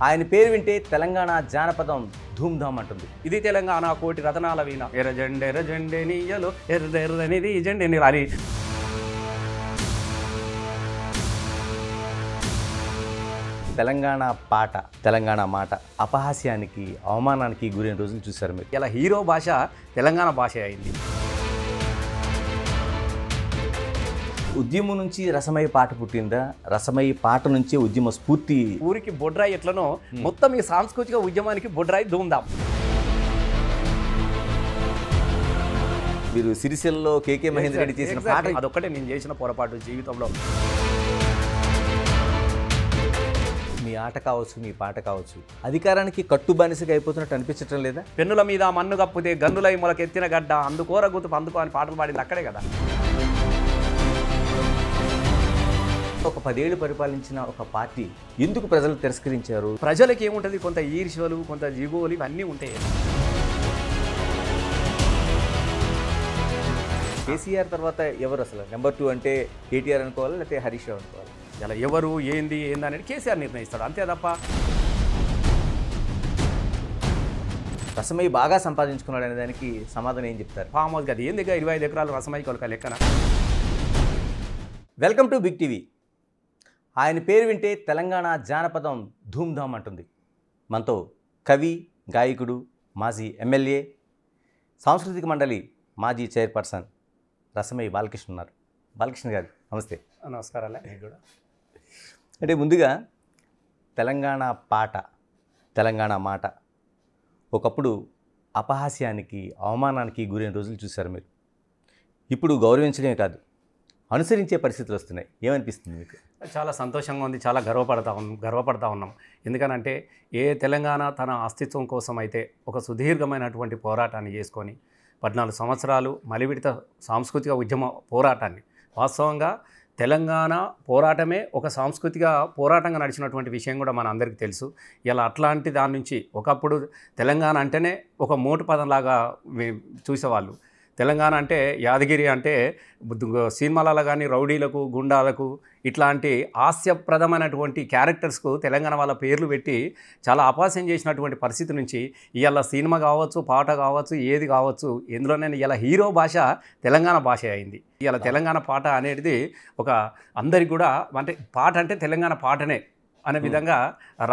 ఆయన పేరు వింటే తెలంగాణ జానపదం ధూమ్ధామ్ అంటుంది. ఇది తెలంగాణ కోటి రతనాల వీణ ఎర్రజెండే నీయలో ఎర్రనిది జెండే అని. తెలంగాణ పాట, తెలంగాణ మాట అపహాస్యానికి, అవమానానికి గురైన రోజులు చూశారు మీరు. ఇలా హీరో భాష తెలంగాణ భాష అయింది. ఉద్యమం నుంచి రసమయ్య పాట పుట్టిందా? రసమయ్య పాట నుంచే ఉద్యమ స్ఫూర్తి. ఊరికి బొడ్రాయి ఎట్లనో మొత్తం ఈ సాంస్కృతిక ఉద్యమానికి బొడ్రాయి ధూమ్ధామ్. మీరు సిరిసిల్లలో కేకే మహేందర్ రెడ్డి చేసిన పాట అదొక్కటే నేను చేసిన పొరపాటు జీవితంలో. మీ ఆట కావచ్చు, మీ పాట కావచ్చు, అధికారానికి కట్టుబానిసగా అయిపోతున్నట్టు అనిపించటం లేదా? పెన్నుల మీద మన్ను కప్పుతే గన్నులై మొలకెత్తిన గడ్డ అందుకోర గుర్తు అందుకో అని పాటలు పాడింది అక్కడే కదా. ఒక 10 ఏళ్ళు పరిపాలించిన ఒక పార్టీ ఎందుకు ప్రజలు తిరస్కరించారు? ప్రజలకి ఏముంటుంది, కొంత ఈర్ష్యలు, కొంత జిగోలు ఇవన్నీ ఉంటాయి. కేసీఆర్ తర్వాత ఎవరు అసలు నెంబర్ 2 అంటే కేటీఆర్ అనుకోవాలి, లేకపోతే హరీష్ రావు అనుకోవాలి? ఇలా ఎవరు ఏంది అనేది కేసీఆర్ నిర్ణయిస్తాడు, అంతే తప్ప. రసమయ్య బాగా సంపాదించుకున్నాడు అనే దానికి సమాధానం ఏం చెప్తారు? ఫామ్ హౌస్ కదా ఏంది 25 ఎకరాలు రసమయ్య కొలక లెక్కన. Welcome to Big TV. ఆయన పేరు వింటే తెలంగాణ జానపదం ధూమ్ధామ్ అంటుంది. మనతో కవి, గాయకుడు, మాజీ ఎమ్మెల్యే, సాంస్కృతిక మండలి మాజీ చైర్పర్సన్ రసమయ్య బాలకృష్ణ ఉన్నారు. బాలకృష్ణ గారు నమస్తే. నమస్కారాలే మీకు కూడా. అంటే ముందుగా తెలంగాణ పాట, తెలంగాణ మాట ఒకప్పుడు అపహాస్యానికి, అవమానానికి గురైన రోజులు చూశారు మీరు. ఇప్పుడు గౌరవించడమే కాదు, అనుసరించే పరిస్థితులు వస్తున్నాయి. ఏమనిపిస్తుంది మీకు? చాలా సంతోషంగా ఉంది, చాలా గర్వపడతా ఉన్నాం. ఎందుకనంటే తెలంగాణ తన అస్తిత్వం కోసం అయితే ఒక సుదీర్ఘమైనటువంటి పోరాటాన్ని చేసుకొని 14 సంవత్సరాలు మలివిడత సాంస్కృతిక ఉద్యమ పోరాటాన్ని, వాస్తవంగా తెలంగాణ పోరాటమే ఒక సాంస్కృతిక పోరాటంగా నడిచినటువంటి విషయం కూడా మన అందరికీ తెలుసు. ఇలా అట్లాంటి దాని నుంచి ఒకప్పుడు తెలంగాణ అంటేనే ఒక మోటు పదంలాగా చూసేవాళ్ళు. తెలంగాణ అంటే యాదగిరి అంటే సినిమాలలో కానీ రౌడీలకు, గుండాలకు, ఇట్లాంటి హాస్యప్రదమైనటువంటి క్యారెక్టర్స్కు తెలంగాణ వాళ్ళ పేర్లు పెట్టి చాలా అపహాస్యం చేసినటువంటి పరిస్థితి నుంచి ఇవాళ సినిమా కావచ్చు, పాట కావచ్చు, ఏది కావచ్చు, ఎందులోనైనా ఇలా హీరో భాష తెలంగాణ భాష అయింది. ఇవాళ తెలంగాణ పాట అనేది ఒక అందరికి కూడా అంటే పాట అంటే తెలంగాణ పాటనే అనే విధంగా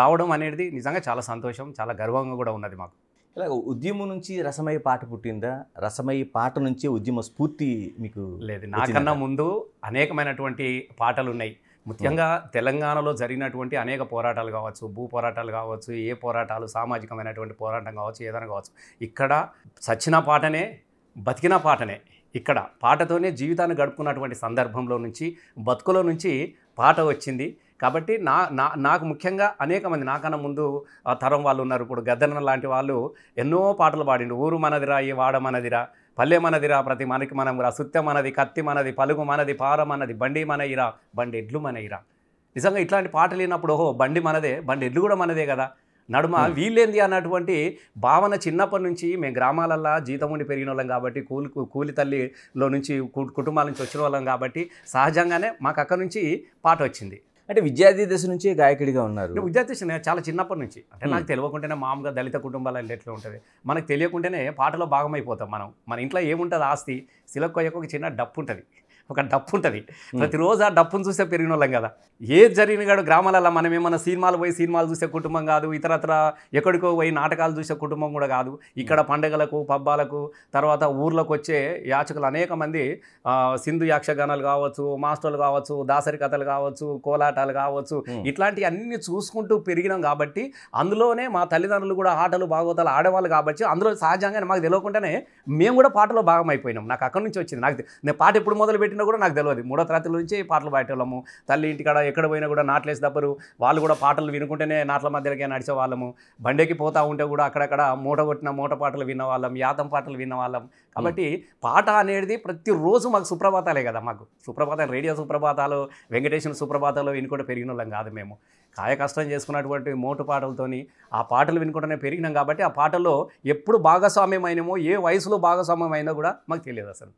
రావడం అనేది నిజంగా చాలా సంతోషం, చాలా గర్వంగా కూడా ఉన్నది మాకు. ఇలాగ ఉద్యమం నుంచి రసమయ్య పాట పుట్టిందా? రసమయ్య పాట నుంచే ఉద్యమ స్ఫూర్తి మీకు లేదు. నాకన్నా ముందు అనేకమైనటువంటి పాటలు ఉన్నాయి. ముఖ్యంగా తెలంగాణలో జరిగినటువంటి అనేక పోరాటాలు కావచ్చు, భూ పోరాటాలు కావచ్చు, ఏ పోరాటాలు, సామాజికమైనటువంటి పోరాటం కావచ్చు, ఏదైనా కావచ్చు, ఇక్కడ చచ్చిన పాటనే, బతికిన పాటనే. ఇక్కడ పాటతోనే జీవితాన్ని గడుపుకున్నటువంటి సందర్భంలో నుంచి, బతుకులో నుంచి పాట వచ్చింది. కాబట్టి నాకు ముఖ్యంగా అనేక మంది నాకన్నా ముందు తరం వాళ్ళు ఉన్నారు. ఇప్పుడు గద్దన్న లాంటి వాళ్ళు ఎన్నో పాటలు పాడిండు. ఊరు మనదిరా, ఈ వాడ మనదిరా, పల్లె మనదిరా, ప్రతి మనకి మనం రా, సుత్య మనది, కత్తి మనది, పలుగు మనది, పార మనది, బండి మనయిరా, బండి ఎడ్లు మనయిరా. నిజంగా ఇట్లాంటి పాటలు విన్నప్పుడు ఓహో బండి మనదే, బండి ఎడ్లు కూడా మనదే కదా, నడుమ వీళ్ళేంది అన్నటువంటి భావన చిన్నప్పటి నుంచి మేము గ్రామాలల్లో జీతం ఉండి పెరిగిన వాళ్ళం కాబట్టి, కూలి తల్లిలో నుంచి కుటుంబాల నుంచి వచ్చిన వాళ్ళం కాబట్టి సహజంగానే మాకు అక్కడి నుంచి పాట వచ్చింది. అంటే విద్యార్థి దశ నుంచే గాయకుడిగా ఉన్నారు? విద్యార్థి చాలా చిన్నప్పటి నుంచి. అంటే నాకు తెలియకుంటేనే మామూలుగా దళిత కుటుంబాలలో ఎట్లా ఉంటుంది, మనకు తెలియకుంటేనే పాటలో భాగమైపోతాం మనం. మన ఇంట్లో ఏముంటుంది ఆస్తి, సిలక్కొయ్యకు ఒక చిన్న డప్పు ఉంటుంది, ఒక డప్పు ఉంటుంది. ప్రతిరోజు ఆ డప్పును చూస్తే పెరిగిన వాళ్ళం కదా. ఏది జరిగిన కాదు గ్రామాలలో మనం ఏమన్నా సినిమాలు చూసే కుటుంబం కాదు, ఇతరత్ర ఎక్కడికో పోయి నాటకాలు చూసే కుటుంబం కూడా కాదు. ఇక్కడ పండుగలకు, పబ్బాలకు, తర్వాత ఊర్లోకి వచ్చే యాచకులు అనేక మంది సింధు యాక్షగానాలు కావచ్చు, మాస్టర్లు కావచ్చు, దాసరి కథలు కావచ్చు, కోలాటాలు కావచ్చు, ఇట్లాంటివి అన్నీ చూసుకుంటూ పెరిగినాం. కాబట్టి అందులోనే మా తల్లిదండ్రులు కూడా ఆటలు భాగవతాలు ఆడేవాళ్ళు కాబట్టి అందులో సహజంగానే మాకు తెలియకుండానే మేము కూడా పాటలో భాగం అయిపోయినాం. నాకు అక్కడి నుంచి వచ్చింది. నేను పాట ఎప్పుడు మొదలు పెట్టినా కూడా నాకు తెలియదు. 3వ తరగతి నుంచి పాటలు పాడేవాళ్ళము. తల్లి ఇంటికాడ ఎక్కడ పోయినా కూడా నాట్లేసి దప్పరు, వాళ్ళు కూడా పాటలు వినుకుంటేనే నాట్ల మధ్యలోకి నడిచేవాళ్ళము. బండికి పోతూ ఉంటే కూడా అక్కడక్కడ మూట కొట్టిన మూట పాటలు విన్నవాళ్ళం, యాతం పాటలు విన్నవాళ్ళం. కాబట్టి పాట అనేది ప్రతిరోజు మాకు సుప్రభాతాలే కదా. మాకు సుప్రభాతాలు, రేడియో సుప్రభాతాలు, వెంకటేశ్వర సుప్రభాతాలు వినుకుంటే పెరిగిన వాళ్ళం కాదు మేము. కాయ కష్టం చేసుకున్నటువంటి మోటు పాటలతోని ఆ పాటలు వినుకుంటూనే పెరిగినాం. కాబట్టి ఆ పాటల్లో ఎప్పుడు భాగస్వామ్యం అయినామో, ఏ వయసులో భాగస్వామ్యం అయినా కూడా మాకు తెలియదు అసలు.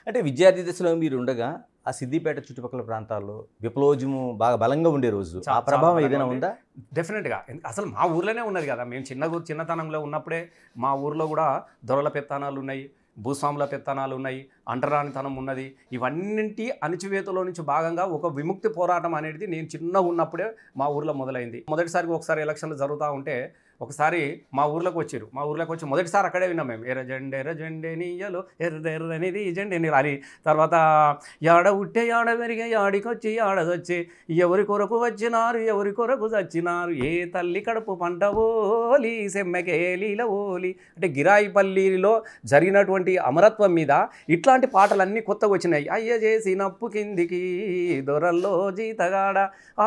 అంటే విద్యార్థి దశలో మీరు ఉండగా ఆ సిద్దిపేట చుట్టుపక్కల ప్రాంతాల్లో విప్లవోద్యమం బాగా బలంగా ఉండే రోజు. ఆ చాలా ప్రభావం బలంగా ఏదైనా ఉంది. ఉందా? డెఫినెట్గా అసలు మా ఊర్లోనే ఉన్నది కదా. మేము చిన్నతనంలో ఉన్నప్పుడే మా ఊర్లో కూడా దొరల పెత్తనాలు ఉన్నాయి, భూస్వాముల పెత్తనాలు ఉన్నాయి, అంటరానితనం ఉన్నది. ఇవన్నింటి అణిచివేతలో నుంచి భాగంగా ఒక విముక్తి పోరాటం అనేది నేను చిన్నగా ఉన్నప్పుడే మా ఊర్లో మొదలైంది. మొదటిసారిగా ఒకసారి ఎలక్షన్లు జరుగుతూ ఉంటే ఒకసారి మా ఊర్లోకి వచ్చారు. మా ఊర్లోకి వచ్చి మొదటిసారి అక్కడే విన్నాం మేము, ఎర్ర జెండే నీయలో ఎర్రనేది జెండే నీరు అని. తర్వాత యాడ ఉట్టే యాడ పెరిగే యాడికొచ్చి యాడదొచ్చి ఎవరి కొరకు వచ్చినారు ఎవరి కొరకు చచ్చినారు ఏ తల్లి కడుపు పంట ఓలి సెమ్మెకేలీల ఓలి. అంటే గిరాయిపల్లిలో జరిగినటువంటి అమరత్వం మీద ఇట్లాంటి పాటలన్నీ కొత్తగా వచ్చినాయి. అయ్య చేసినప్పు కిందికి దొరల్లో జీతగాడ,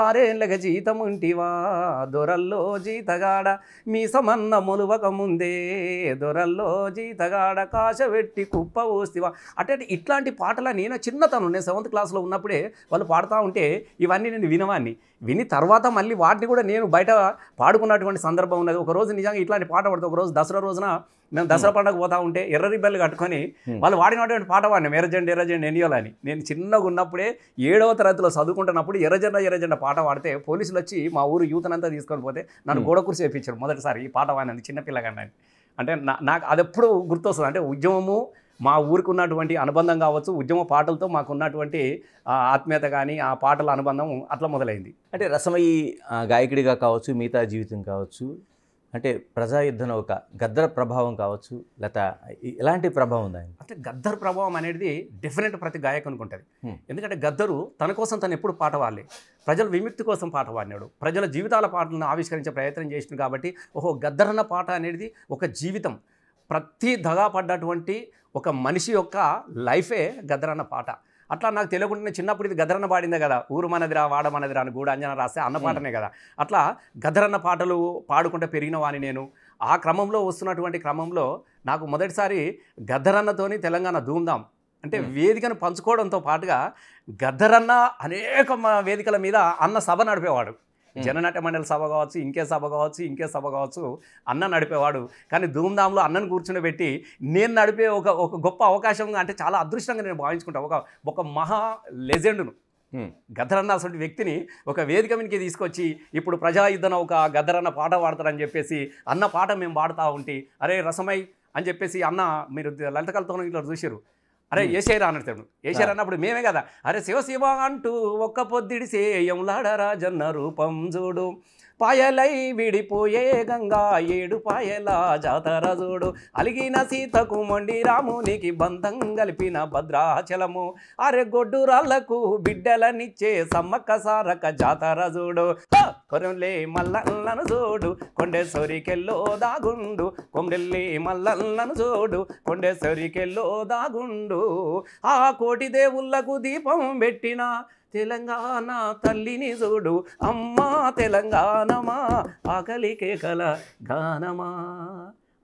ఆరేళ్ళకి జీతం ఉంటివా దొరల్లో జీతగాడ, మీసమన్న మొలువక ముందే దొరల్లో జీతగాడ, కాశవెట్టి కుప్ప ఊస్తివా. అంటే ఇట్లాంటి పాటల నేను చిన్నతనం, నేను 7th క్లాస్లో ఉన్నప్పుడే వాళ్ళు పాడుతూ ఉంటే ఇవన్నీ నేను వినవాన్ని. విని తర్వాత మళ్ళీ వాటిని కూడా నేను బయట పాడుకున్నటువంటి సందర్భం ఉన్నది. ఒకరోజు నిజంగా ఇట్లాంటి పాట పడితే, ఒకరోజు దసరా రోజున మేము దసరా పండుగ పోతా ఉంటే ఎర్ర రిబ్బన్లు కట్టుకొని వాళ్ళు వాడినటువంటి పాట వాడినాం, ఎర్రజెండ ఎన్నియోలని. నేను చిన్నగా ఉన్నప్పుడే 7వ తరగతిలో చదువుకుంటున్నప్పుడు ఎర్రజెండ పాట పాడితే పోలీసులు వచ్చి మా ఊరు యూతనంతా తీసుకొని పోతే నన్ను గోడ కుర్చీ వేయించారు మొదటిసారి ఈ పాట వాడినందుకు చిన్నపిల్లగాన్ని. అంటే నాకు అది ఎప్పుడు గుర్తొస్తుంది. అంటే ఉద్యమము మా ఊరికి ఉన్నటువంటి అనుబంధం కావచ్చు, ఉద్యమ పాటలతో మాకు ఉన్నటువంటి ఆత్మీయత కానీ ఆ పాటల అనుబంధం అట్లా మొదలైంది. అంటే రసమయి గాయకుడిగా కావచ్చు, మిగతా జీవితం కావచ్చు, అంటే ప్రజాయుద్ధ నౌక గద్దర్ ప్రభావం కావచ్చు, లేకపోతే ఎలాంటి ప్రభావం ఉంది ఆయన? అంటే గద్దర్ ప్రభావం అనేది డెఫినెట్ ప్రతి గాయకునికి ఉంటుంది. ఎందుకంటే గద్దరు తన కోసం తను ఎప్పుడు పాట పాడలే, ప్రజల విముక్తి కోసం పాట పాడినాడు, ప్రజల జీవితాల పాటలను ఆవిష్కరించే ప్రయత్నం చేసింది. కాబట్టి గద్దర్ అన్న పాట అనేది ఒక జీవితం, ప్రతి దగా పడ్డటువంటి ఒక మనిషి యొక్క లైఫే గద్దర్ అన్న పాట. అట్లా నాకు తెలియకుండా చిన్నప్పుడు ఇది గద్దరన్న పాడిందే కదా, ఊరు మనదిరా వాడ మనదిరా అని గూడ అంజన రాస్తే అన్న పాటనే కదా. అట్లా గద్దరన్న పాటలు పాడుకుంటే పెరిగిన వాని నేను. ఆ క్రమంలో వస్తున్నటువంటి క్రమంలో నాకు మొదటిసారి గద్దరన్నతోని తెలంగాణ ధూమ్ధాం అంటే వేదికను పంచుకోవడంతో పాటుగా గద్దరన్న అనేక వేదికల మీద అన్న సభ నడిపేవాడు. జననాట్య మండలి సభ కావచ్చు, ఇంకే సభ కావచ్చు అన్న నడిపేవాడు. కానీ ధూమ్ధాంలో అన్నను కూర్చుని నేను నడిపే ఒక గొప్ప అవకాశం, అంటే చాలా అదృష్టంగా నేను భావించుకుంటాను. ఒక మహా లెజెండ్ను గద్దరన్న అసలు వ్యక్తిని ఒక వేదిక మీదకి తీసుకొచ్చి ఇప్పుడు ప్రజాయుద్ధన ఒక గద్దరన్న పాట పాడతారని చెప్పేసి అన్న పాట మేము పాడుతూ ఉంటే, అరే రసమై అని చెప్పేసి అన్న మీరు లలితకళతో ఇట్లా చూసారు, అరే ఏసేరా అన్నట్టు. ఏసేరా అన్నప్పుడు మేమే కదా, అరే శివ అంటూ ఒక్క పొద్దిడి సేయంలాడరా జన్న రూపం చూడు, పాయలై విడిపోయే గంగా 7 పాయల జాతర చూడు, అలిగిన సీతకు మొండి రామునికి బంధం కలిపిన భద్రాచలము, అరే గొడ్డు రాళ్లకు బిడ్డలనిచ్చే సమ్మక్క సారక జాతర చూడు, కొరెల్లే మల్లన్నను చూడు కొండేశ్వరికెల్లో దాగుండు, కొమ్రెల్లి మల్లన్నను చూడు కొండేశ్వరికెల్లో దాగుండు, ఆ కోటి దేవుళ్లకు దీపం పెట్టిన తెలంగాణ తల్లిని చూడు, అమ్మా తెలంగాణమా ఆకలి కేకల గానమా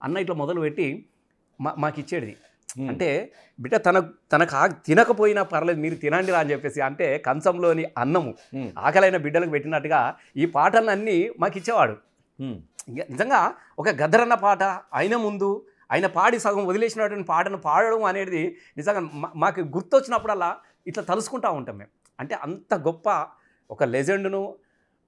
అన్న ఇట్లా మొదలుపెట్టి మాకు ఇచ్చేది. అంటే బిడ్డ తనకు తినకపోయినా పర్లేదు మీరు తినండి రా అని చెప్పేసి, అంటే కంచంలోని అన్నము ఆకలైన బిడ్డలకు పెట్టినట్టుగా ఈ పాటలన్నీ మాకు ఇచ్చేవాడు. నిజంగా ఒక గద్దరన్న పాట అయిన ముందు ఆయన పాడి సగం వదిలేసినటువంటి పాటను పాడడం అనేది నిజంగా మాకు గుర్తొచ్చినప్పుడల్లా ఇట్లా తలుసుకుంటూ ఉంటాం మేము. అంటే అంత గొప్ప ఒక లెజెండ్ను,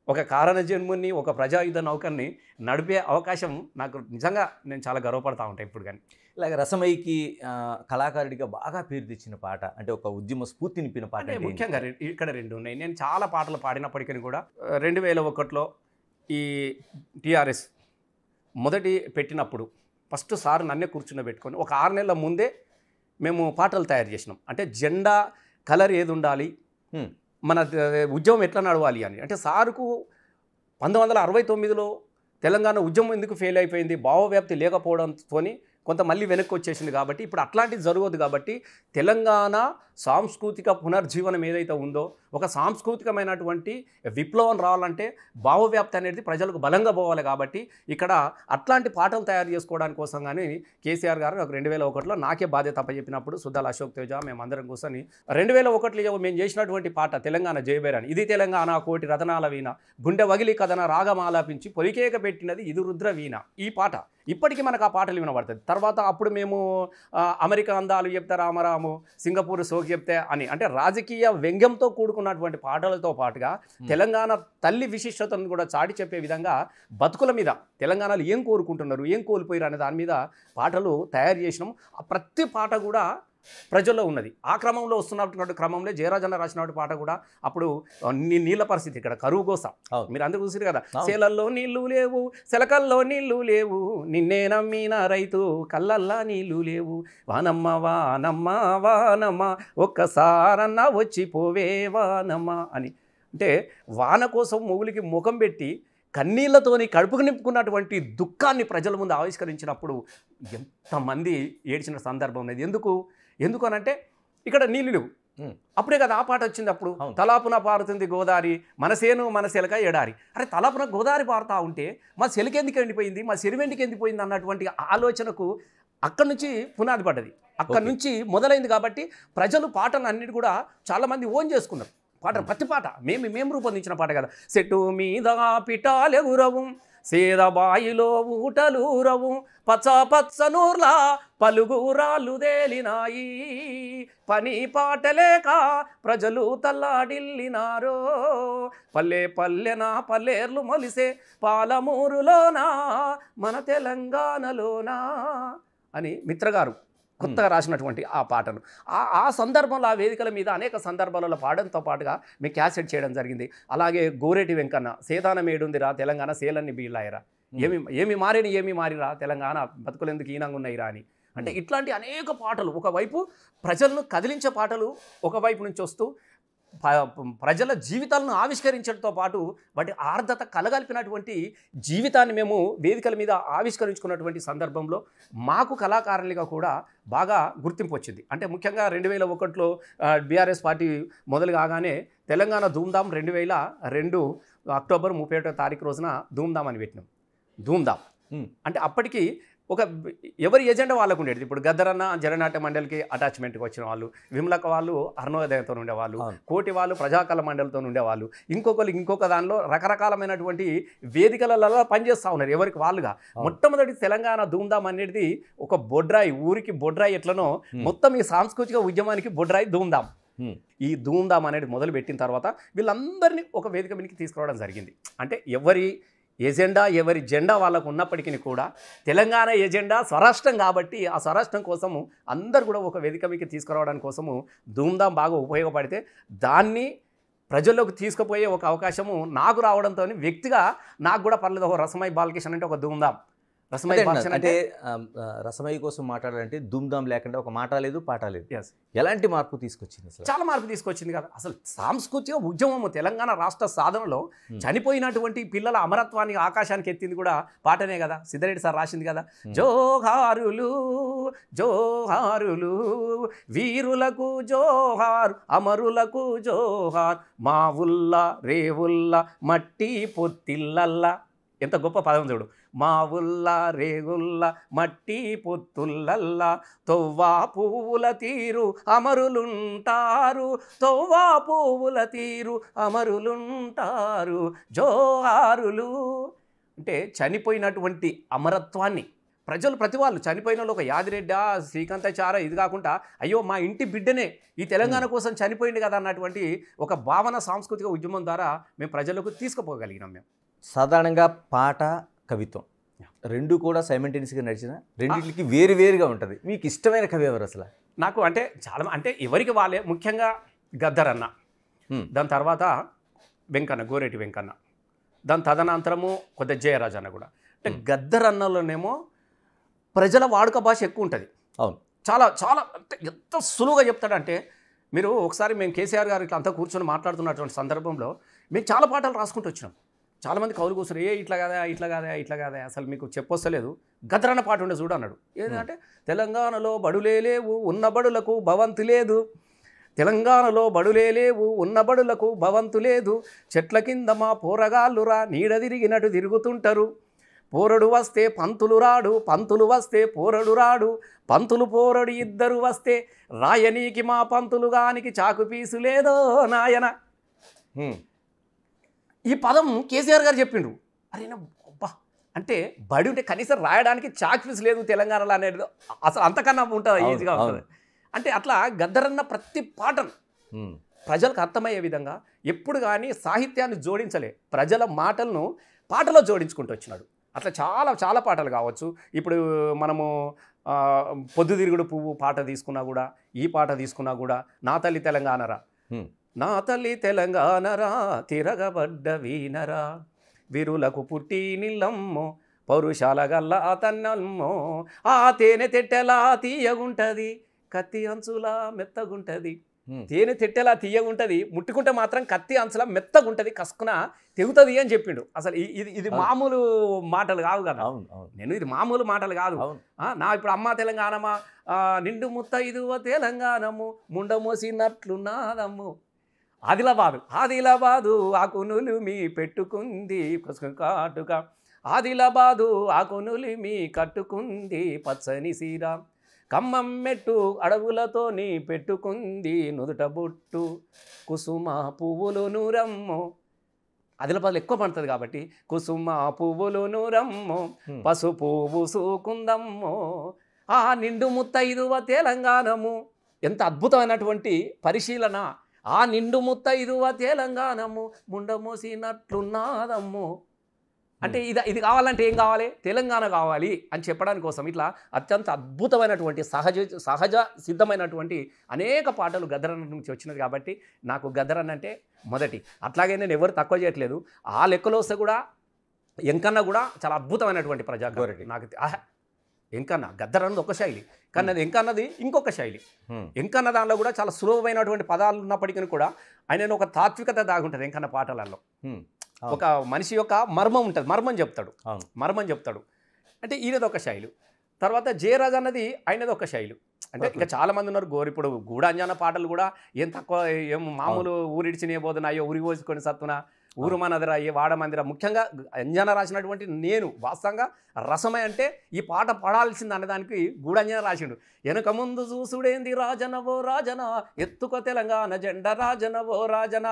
ఒక కారణ జన్ముని, ఒక ప్రజాయుద్ధ నౌకర్ని నడిపే అవకాశం నాకు నిజంగా నేను చాలా గర్వపడతా ఉంటాను ఇప్పుడు. కానీ ఇలాగ రసమయికి కళాకారుడిగా బాగా పేరు తెచ్చిన పాట, అంటే ఒక ఉద్యమ స్ఫూర్తి నింపిన పాట ముఖ్యంగా ఇక్కడ 2 ఉన్నాయి. నేను చాలా పాటలు పాడినప్పటికీ కూడా 2001లో ఈ టీఆర్ఎస్ మొదటి పెట్టినప్పుడు ఫస్ట్ సార్ నన్నే కూర్చుని ఒక 6 నెలల ముందే మేము పాటలు తయారు చేసినాం. అంటే జెండా కలర్ ఏది ఉండాలి, మన ఉద్యమం ఎట్లా నడవాలి అని. అంటే సారుకు 1969లో తెలంగాణ ఉద్యమం ఎందుకు ఫెయిల్ అయిపోయింది, భావవ్యాప్తి లేకపోవడంతో కొంత మళ్ళీ వెనక్కి వచ్చేసింది. కాబట్టి ఇప్పుడు అట్లాంటిది జరగదు. కాబట్టి తెలంగాణ సాంస్కృతిక పునర్జీవనం ఏదైతే ఉందో, ఒక సాంస్కృతికమైనటువంటి విప్లవం రావాలంటే భావవ్యాప్తి అనేది ప్రజలకు బలంగా పోవాలి. కాబట్టి ఇక్కడ అట్లాంటి పాటలు తయారు చేసుకోవడానికి కోసం కానీ కేసీఆర్ గారు 2001లో నాకే బాధ్యత అప్పచెప్పినప్పుడు సుద్దాల అశోక్ తేజ మేమందరం కూర్చొని 2001లో మేము చేసినటువంటి పాట తెలంగాణ జయబేరాని, ఇది తెలంగాణ కోటి రతనాల వీణ, గుండె వగిలి కథన రాగం ఆలాపించి పొలికేక పెట్టినది ఇది రుద్ర వీణ. ఈ పాట ఇప్పటికీ మనకు ఆ పాటలు వినబడుతుంది. తర్వాత అప్పుడు మేము అమెరికా అందాలు చెప్తా రామరాము, సింగపూర్ సోకి చెప్తే అని అంటే రాజకీయ వ్యంగ్యంతో కూడుకున్నటువంటి పాటలతో పాటుగా తెలంగాణ తల్లి విశిష్టతను కూడా చాటి చెప్పే విధంగా బతుకుల మీద తెలంగాణలో ఏం కోరుకుంటున్నారు, ఏం కోల్పోయారు అనే దాని మీద పాటలు తయారు చేసినాం. ఆ ప్రతి పాట కూడా ప్రజల్లో ఉన్నది. ఆ క్రమంలో వస్తున్నటువంటి క్రమంలో జయరాజన్న రాసినటువంటి పాట కూడా అప్పుడు నీళ్ళ పరిస్థితి ఇక్కడ కరువు కోసం మీరు అందరూ చూసారు కదా, సేలల్లో నీళ్లు లేవు, సెలకల్లో నీళ్లు లేవు, నిన్నే నమ్మిన రైతు కళ్ళల్లా నీళ్లు లేవు, వానమ్మ వానమ్మ వానమ్మ ఒక్కసారన్నా వచ్చి పోవే వానమ్మ అని. అంటే వాన కోసం మొగులికి ముఖం పెట్టి కన్నీళ్లతోని కడుపుకు నింపుకున్నటువంటి దుఃఖాన్ని ప్రజల ముందు ఆవిష్కరించినప్పుడు ఎంతమంది ఏడ్చిన సందర్భం అనేది. ఎందుకు అనంటే ఇక్కడ నీళ్ళు లేవు, అప్పుడే కదా ఆ పాట వచ్చింది. అప్పుడు తలాపున పారుతుంది గోదావరి మనసేను మన సెలక ఎడారి. అరే తలాపున గోదావరి పారుతా ఉంటే మా సెలక ఎందుకు ఎండిపోయింది, మా చెరువెండికి ఎండిపోయింది అన్నటువంటి ఆలోచనకు అక్కడి నుంచి పునాది పడ్డది, అక్కడి నుంచి మొదలైంది. కాబట్టి ప్రజలు పాటలు అన్నిటి కూడా చాలామంది ఓన్ చేసుకున్నారు. పాట ప్రతి పాట మేము రూపొందించిన పాట కదా. చెట్టు మీద పిటాలెగురవు, సేదబాయిలో ఊటలూరవు, పచ్చనూర్లా పలుగురాళ్ళు తేలినాయి, పని పాటలేక ప్రజలు తల్లాడిల్లినారో, పల్లెన పల్లేర్లు మొలిసే పాలమూరులోనా మన తెలంగాణలోనా అని మిత్రగారు కొత్తగా రాసినటువంటి ఆ పాటను ఆ సందర్భంలో ఆ వేదికల మీద అనేక సందర్భాలలో పాడడంతో పాటుగా మీకు క్యాసెట్ చేయడం జరిగింది. అలాగే గోరేటి వెంకన్న సేదానం ఏడుందిరా తెలంగాణ సేలన్ని బీళ్ళాయరా, ఏమి మారిరా తెలంగాణ బతుకులెందుకు ఈనంగా ఉన్నాయిరా అని. అంటే ఇట్లాంటి అనేక పాటలు ఒకవైపు ప్రజలను కదిలించే పాటలు ఒకవైపు నుంచి వస్తూ ప్రజల జీవితాలను ఆవిష్కరించడంతో పాటు వాటి ఆర్ద్రత కలగలిపినటువంటి జీవితాన్ని మేము వేదికల మీద ఆవిష్కరించుకున్నటువంటి సందర్భంలో మాకు కళాకారులుగా కూడా బాగా గుర్తింపు వచ్చింది. అంటే ముఖ్యంగా 2001లో బీఆర్ఎస్ పార్టీ మొదలు కాగానే తెలంగాణ ధూమ్ధామ్ 2002 అక్టోబర్ 31వ తారీఖు రోజున ధూమ్ధామ్ అని పెట్టినాం. ధూమ్ధామ్ అంటే అప్పటికి ఒక ఎవరి ఎజెండా వాళ్ళకు ఉండేది. ఇప్పుడు గద్దరన్న జననాట్య మండలికి అటాచ్మెంట్కి వచ్చిన వాళ్ళు, విమలక వాళ్ళు అరుణోదయంతో ఉండేవాళ్ళు, కోటి వాళ్ళు ప్రజాకళ మండలితో ఉండేవాళ్ళు, ఇంకొక దానిలో రకరకాలమైనటువంటి వేదికలలో పనిచేస్తూ ఉన్నారు ఎవరికి వాళ్ళుగా. మొట్టమొదటి తెలంగాణ ధూమ్ధామ్ అనేది ఒక బొడ్రాయి, ఊరికి బొడ్రాయి ఎట్లనో మొత్తం ఈ సాంస్కృతిక ఉద్యమానికి బొడ్రాయి ధూమ్ధామ్. ఈ ధూమ్ధామ్ అనేది మొదలు పెట్టిన తర్వాత వీళ్ళందరినీ ఒక వేదిక మీదకి తీసుకురావడం జరిగింది. అంటే ఎవరి ఎజెండా ఎవరి జెండా వాళ్ళకు ఉన్నప్పటికీ కూడా తెలంగాణ ఎజెండా స్వరాష్ట్రం కాబట్టి ఆ స్వరాష్ట్రం కోసము అందరు కూడా ఒక వేదిక మీకు తీసుకురావడానికి కోసము ధూమ్ధామ్ బాగా ఉపయోగపడితే దాన్ని ప్రజల్లోకి తీసుకుపోయే ఒక అవకాశము నాకు రావడంతో వ్యక్తిగా నాకు కూడా పర్లేదు. ఒక రసమై బాలకిషన్ అంటే ఒక ధూమ్ధామ్, రసమై బాలకిషన్ అంటే రసమై కోసం మాట్లాడాలంటే ధూమ్ధామ్ లేకుండా ఒక మాట లేదు పాట లేదు. ఎలాంటి మార్పు తీసుకొచ్చింది? చాలా మార్పు తీసుకొచ్చింది కదా. అసలు సాంస్కృతిక ఉద్యమము తెలంగాణ రాష్ట్ర సాధనలో చనిపోయినటువంటి పిల్లల అమరత్వాన్ని ఆకాశానికి ఎత్తింది కూడా పాటనే కదా. సిద్ధారెడ్డి సార్ రాసింది కదా, జోహారులు జోహారులు వీరులకు జోహార్ అమరులకు జోహార్ మా ఉల్లా రేవుల్లా మట్టి పొత్తిల్లల్లా. ఎంత గొప్ప పదం చూడు. మా ఉల్లా రేగుల్లా మట్టి పొత్తుల్లల్లా తొవ్వా పువ్వుల తీరు అమరులుంటారు, తొవ్వా పువ్వుల తీరు అమరులుంటారు జోహారులు. అంటే చనిపోయినటువంటి అమరత్వాన్ని ప్రజలు ప్రతి వాళ్ళు చనిపోయిన వాళ్ళు ఒక యాదిరెడ్డ శ్రీకాంతాచార ఇది కాకుండా అయ్యో మా ఇంటి బిడ్డనే ఈ తెలంగాణ కోసం చనిపోయింది కదా అన్నటువంటి ఒక భావన సాంస్కృతిక ఉద్యమం ద్వారా మేము ప్రజలకు తీసుకుపోగలిగినాం. మేము సాధారణంగా పాట కవిత్వం రెండు కూడా సైమల్టేనియస్గా నడిచిన రెండింటికి వేరుగా ఉంటుంది. మీకు ఇష్టమైన కవి ఎవరు అసలు? నాకు అంటే చాలా అంటే ఎవరికి వాళ్ళే. ముఖ్యంగా గద్దరన్న, దాని తర్వాత వెంకన్న, గోరేటి వెంకన్న, దాని తదనంతరము కొద్ది జయరాజన్న కూడా. అంటే గద్దరన్నలోనేమో ప్రజల వాడుక భాష ఎక్కువ ఉంటుంది. అవును, చాలా చాలా అంటే ఎంత సులువుగా చెప్తాడంటే మీరు ఒకసారి మేము కేసీఆర్ గారు ఇట్లా అంతా కూర్చొని మాట్లాడుతున్నటువంటి సందర్భంలో మేము చాలా పాటలు రాసుకుంటూ వచ్చినాం. చాలామంది కవులు కూర్చొని ఇట్లా కాదా అసలు మీకు చెప్పొస్తలేదు. గద్దరన్న పాట ఉండే చూడు అన్నాడు. ఏంటంటే తెలంగాణలో బడులే లేవు ఉన్న బడులకు భవంతు లేదు, తెలంగాణలో బడులే లేవు ఉన్న బడులకు భవంతు లేదు, చెట్ల కింద మా పోరగాళ్ళురా నీడ తిరిగినట్టు తిరుగుతుంటారు, పోరడు వస్తే పంతులు రాడు పంతులు వస్తే పోరడు రాడు, పంతులు పోరడు ఇద్దరు వస్తే రాయనీకి మా పంతులుగానికి చాకు పీసు లేదో నాయన. ఈ పదం కేసీఆర్ గారు చెప్పిండ్రు. అరే అబ్బా, అంటే బడి ఉంటే కనీసం రాయడానికి చాక్ పీస్ లేదు తెలంగాణలో అనేది అసలు అంతకన్నా ఉంటుంది, ఈజీగా ఉంటుంది. అంటే అట్లా గద్దరన్న ప్రతి పాటను ప్రజలకు అర్థమయ్యే విధంగా ఎప్పుడు కానీ సాహిత్యాన్ని జోడించలే, ప్రజల మాటలను పాటలో జోడించుకుంటూ వచ్చినాడు. అట్లా చాలా చాలా పాటలు కావచ్చు. ఇప్పుడు మనము పొద్దుతిరుగుడు పువ్వు పాట తీసుకున్నా కూడా, ఈ పాట తీసుకున్నా కూడా, నా తల్లి తెలంగాణరా, నా తల్లి తెలంగాణరా తిరగబడ్డ వీనరా, విరులకు పుట్టి నిల్లమ్మో పౌరుషాల గల్ల తన్నమ్మో, ఆ తేనె తెట్టెలా తీయగుంటది, కత్తి అంచులా మెత్తగుంటది. తేనె తెట్టెలా తీయగుంటది, ముట్టుకుంటే మాత్రం కత్తి అంచులా మెత్తగుంటది, కసుకున తెగుతుంది అని చెప్పిండు. అసలు ఇది మామూలు మాటలు కావు కదా. ఇది మామూలు మాటలు కాదు. నా ఇప్పుడు అమ్మ తెలంగాణమా, నిండు ముత్తైదువ తెలంగాణము, ముండమోసినట్లున్నాదమ్ము, ఆదిలాబాదు ఆకునులు మీ పెట్టుకుంది కాటుక, ఆదిలాబాదు ఆకునులు మీ కట్టుకుంది పచ్చని సీర, కమ్మం మెట్టు అడవులతో నీ పెట్టుకుంది నుదుట బొట్టు, కుసుమ పువ్వులు నూరమ్ము, ఆదిలాబాద్లో ఎక్కువ పండుతుంది కాబట్టి కుసుమ పువ్వులు నూరమ్ము, పసుపు పూసుకుందమ్మో, ఆ నిండు ముత్తైదువ తెలంగాణము. ఎంత అద్భుతమైనటువంటి పరిశీలన. ఆ నిండు ముత్తైదువ తెలంగాణము, ముండమోసినట్లున్నాదమ్ము. అంటే ఇది కావాలంటే ఏం కావాలి, తెలంగాణ కావాలి అని చెప్పడానికి కోసం ఇట్లా అత్యంత అద్భుతమైనటువంటి సహజ సిద్ధమైనటువంటి అనేక పాటలు గద్దరన్న నుంచి వచ్చినది. కాబట్టి నాకు గద్దరన్న అంటే మొదటి. అట్లాగే నేను ఎవరు తక్కువ చేయట్లేదు. ఆ లెక్కలో వస్తే కూడా ఎంకన్న కూడా చాలా అద్భుతమైనటువంటి ప్రజాగారు. నాకు ఎంకన్న గద్దరన్నది ఒక శైలి, కానీ అది ఎంకన్నది ఇంకొక శైలి. ఎంకన్న దానిలో కూడా చాలా సులభమైనటువంటి పదాలు ఉన్నప్పటికీ కూడా ఆయన ఒక తాత్వికత దాగుంటుంది ఎంకన్న పాటలలో. ఒక మనిషి యొక్క మర్మం ఉంటుంది, మర్మం చెప్తాడు. అంటే ఈయనది ఒక శైలి. తర్వాత జయరాజ్ అన్నది ఆయనది ఒక శైలి. అంటే ఇంకా చాలా మంది ఉన్నారు. ఇప్పుడు గూడాంజన పాటలు కూడా ఏం తక్కువ, ఏం మామూలు ఊరిడిచినే బోధనాయో, ఊరి పోసుకొని సత్తున, ఊరు మనదిరా ఏ వాడమందిరా. ముఖ్యంగా అంజన రాసినటువంటి నేను వాస్తవంగా రసమై అంటే ఈ పాట పడాల్సింది అన్నదానికి గూడాంజన రాసిండు. వెనక ముందు చూసుడేంది రాజనవో రాజన, ఎత్తుక తెలంగాణ జెండ రాజనవో రాజన,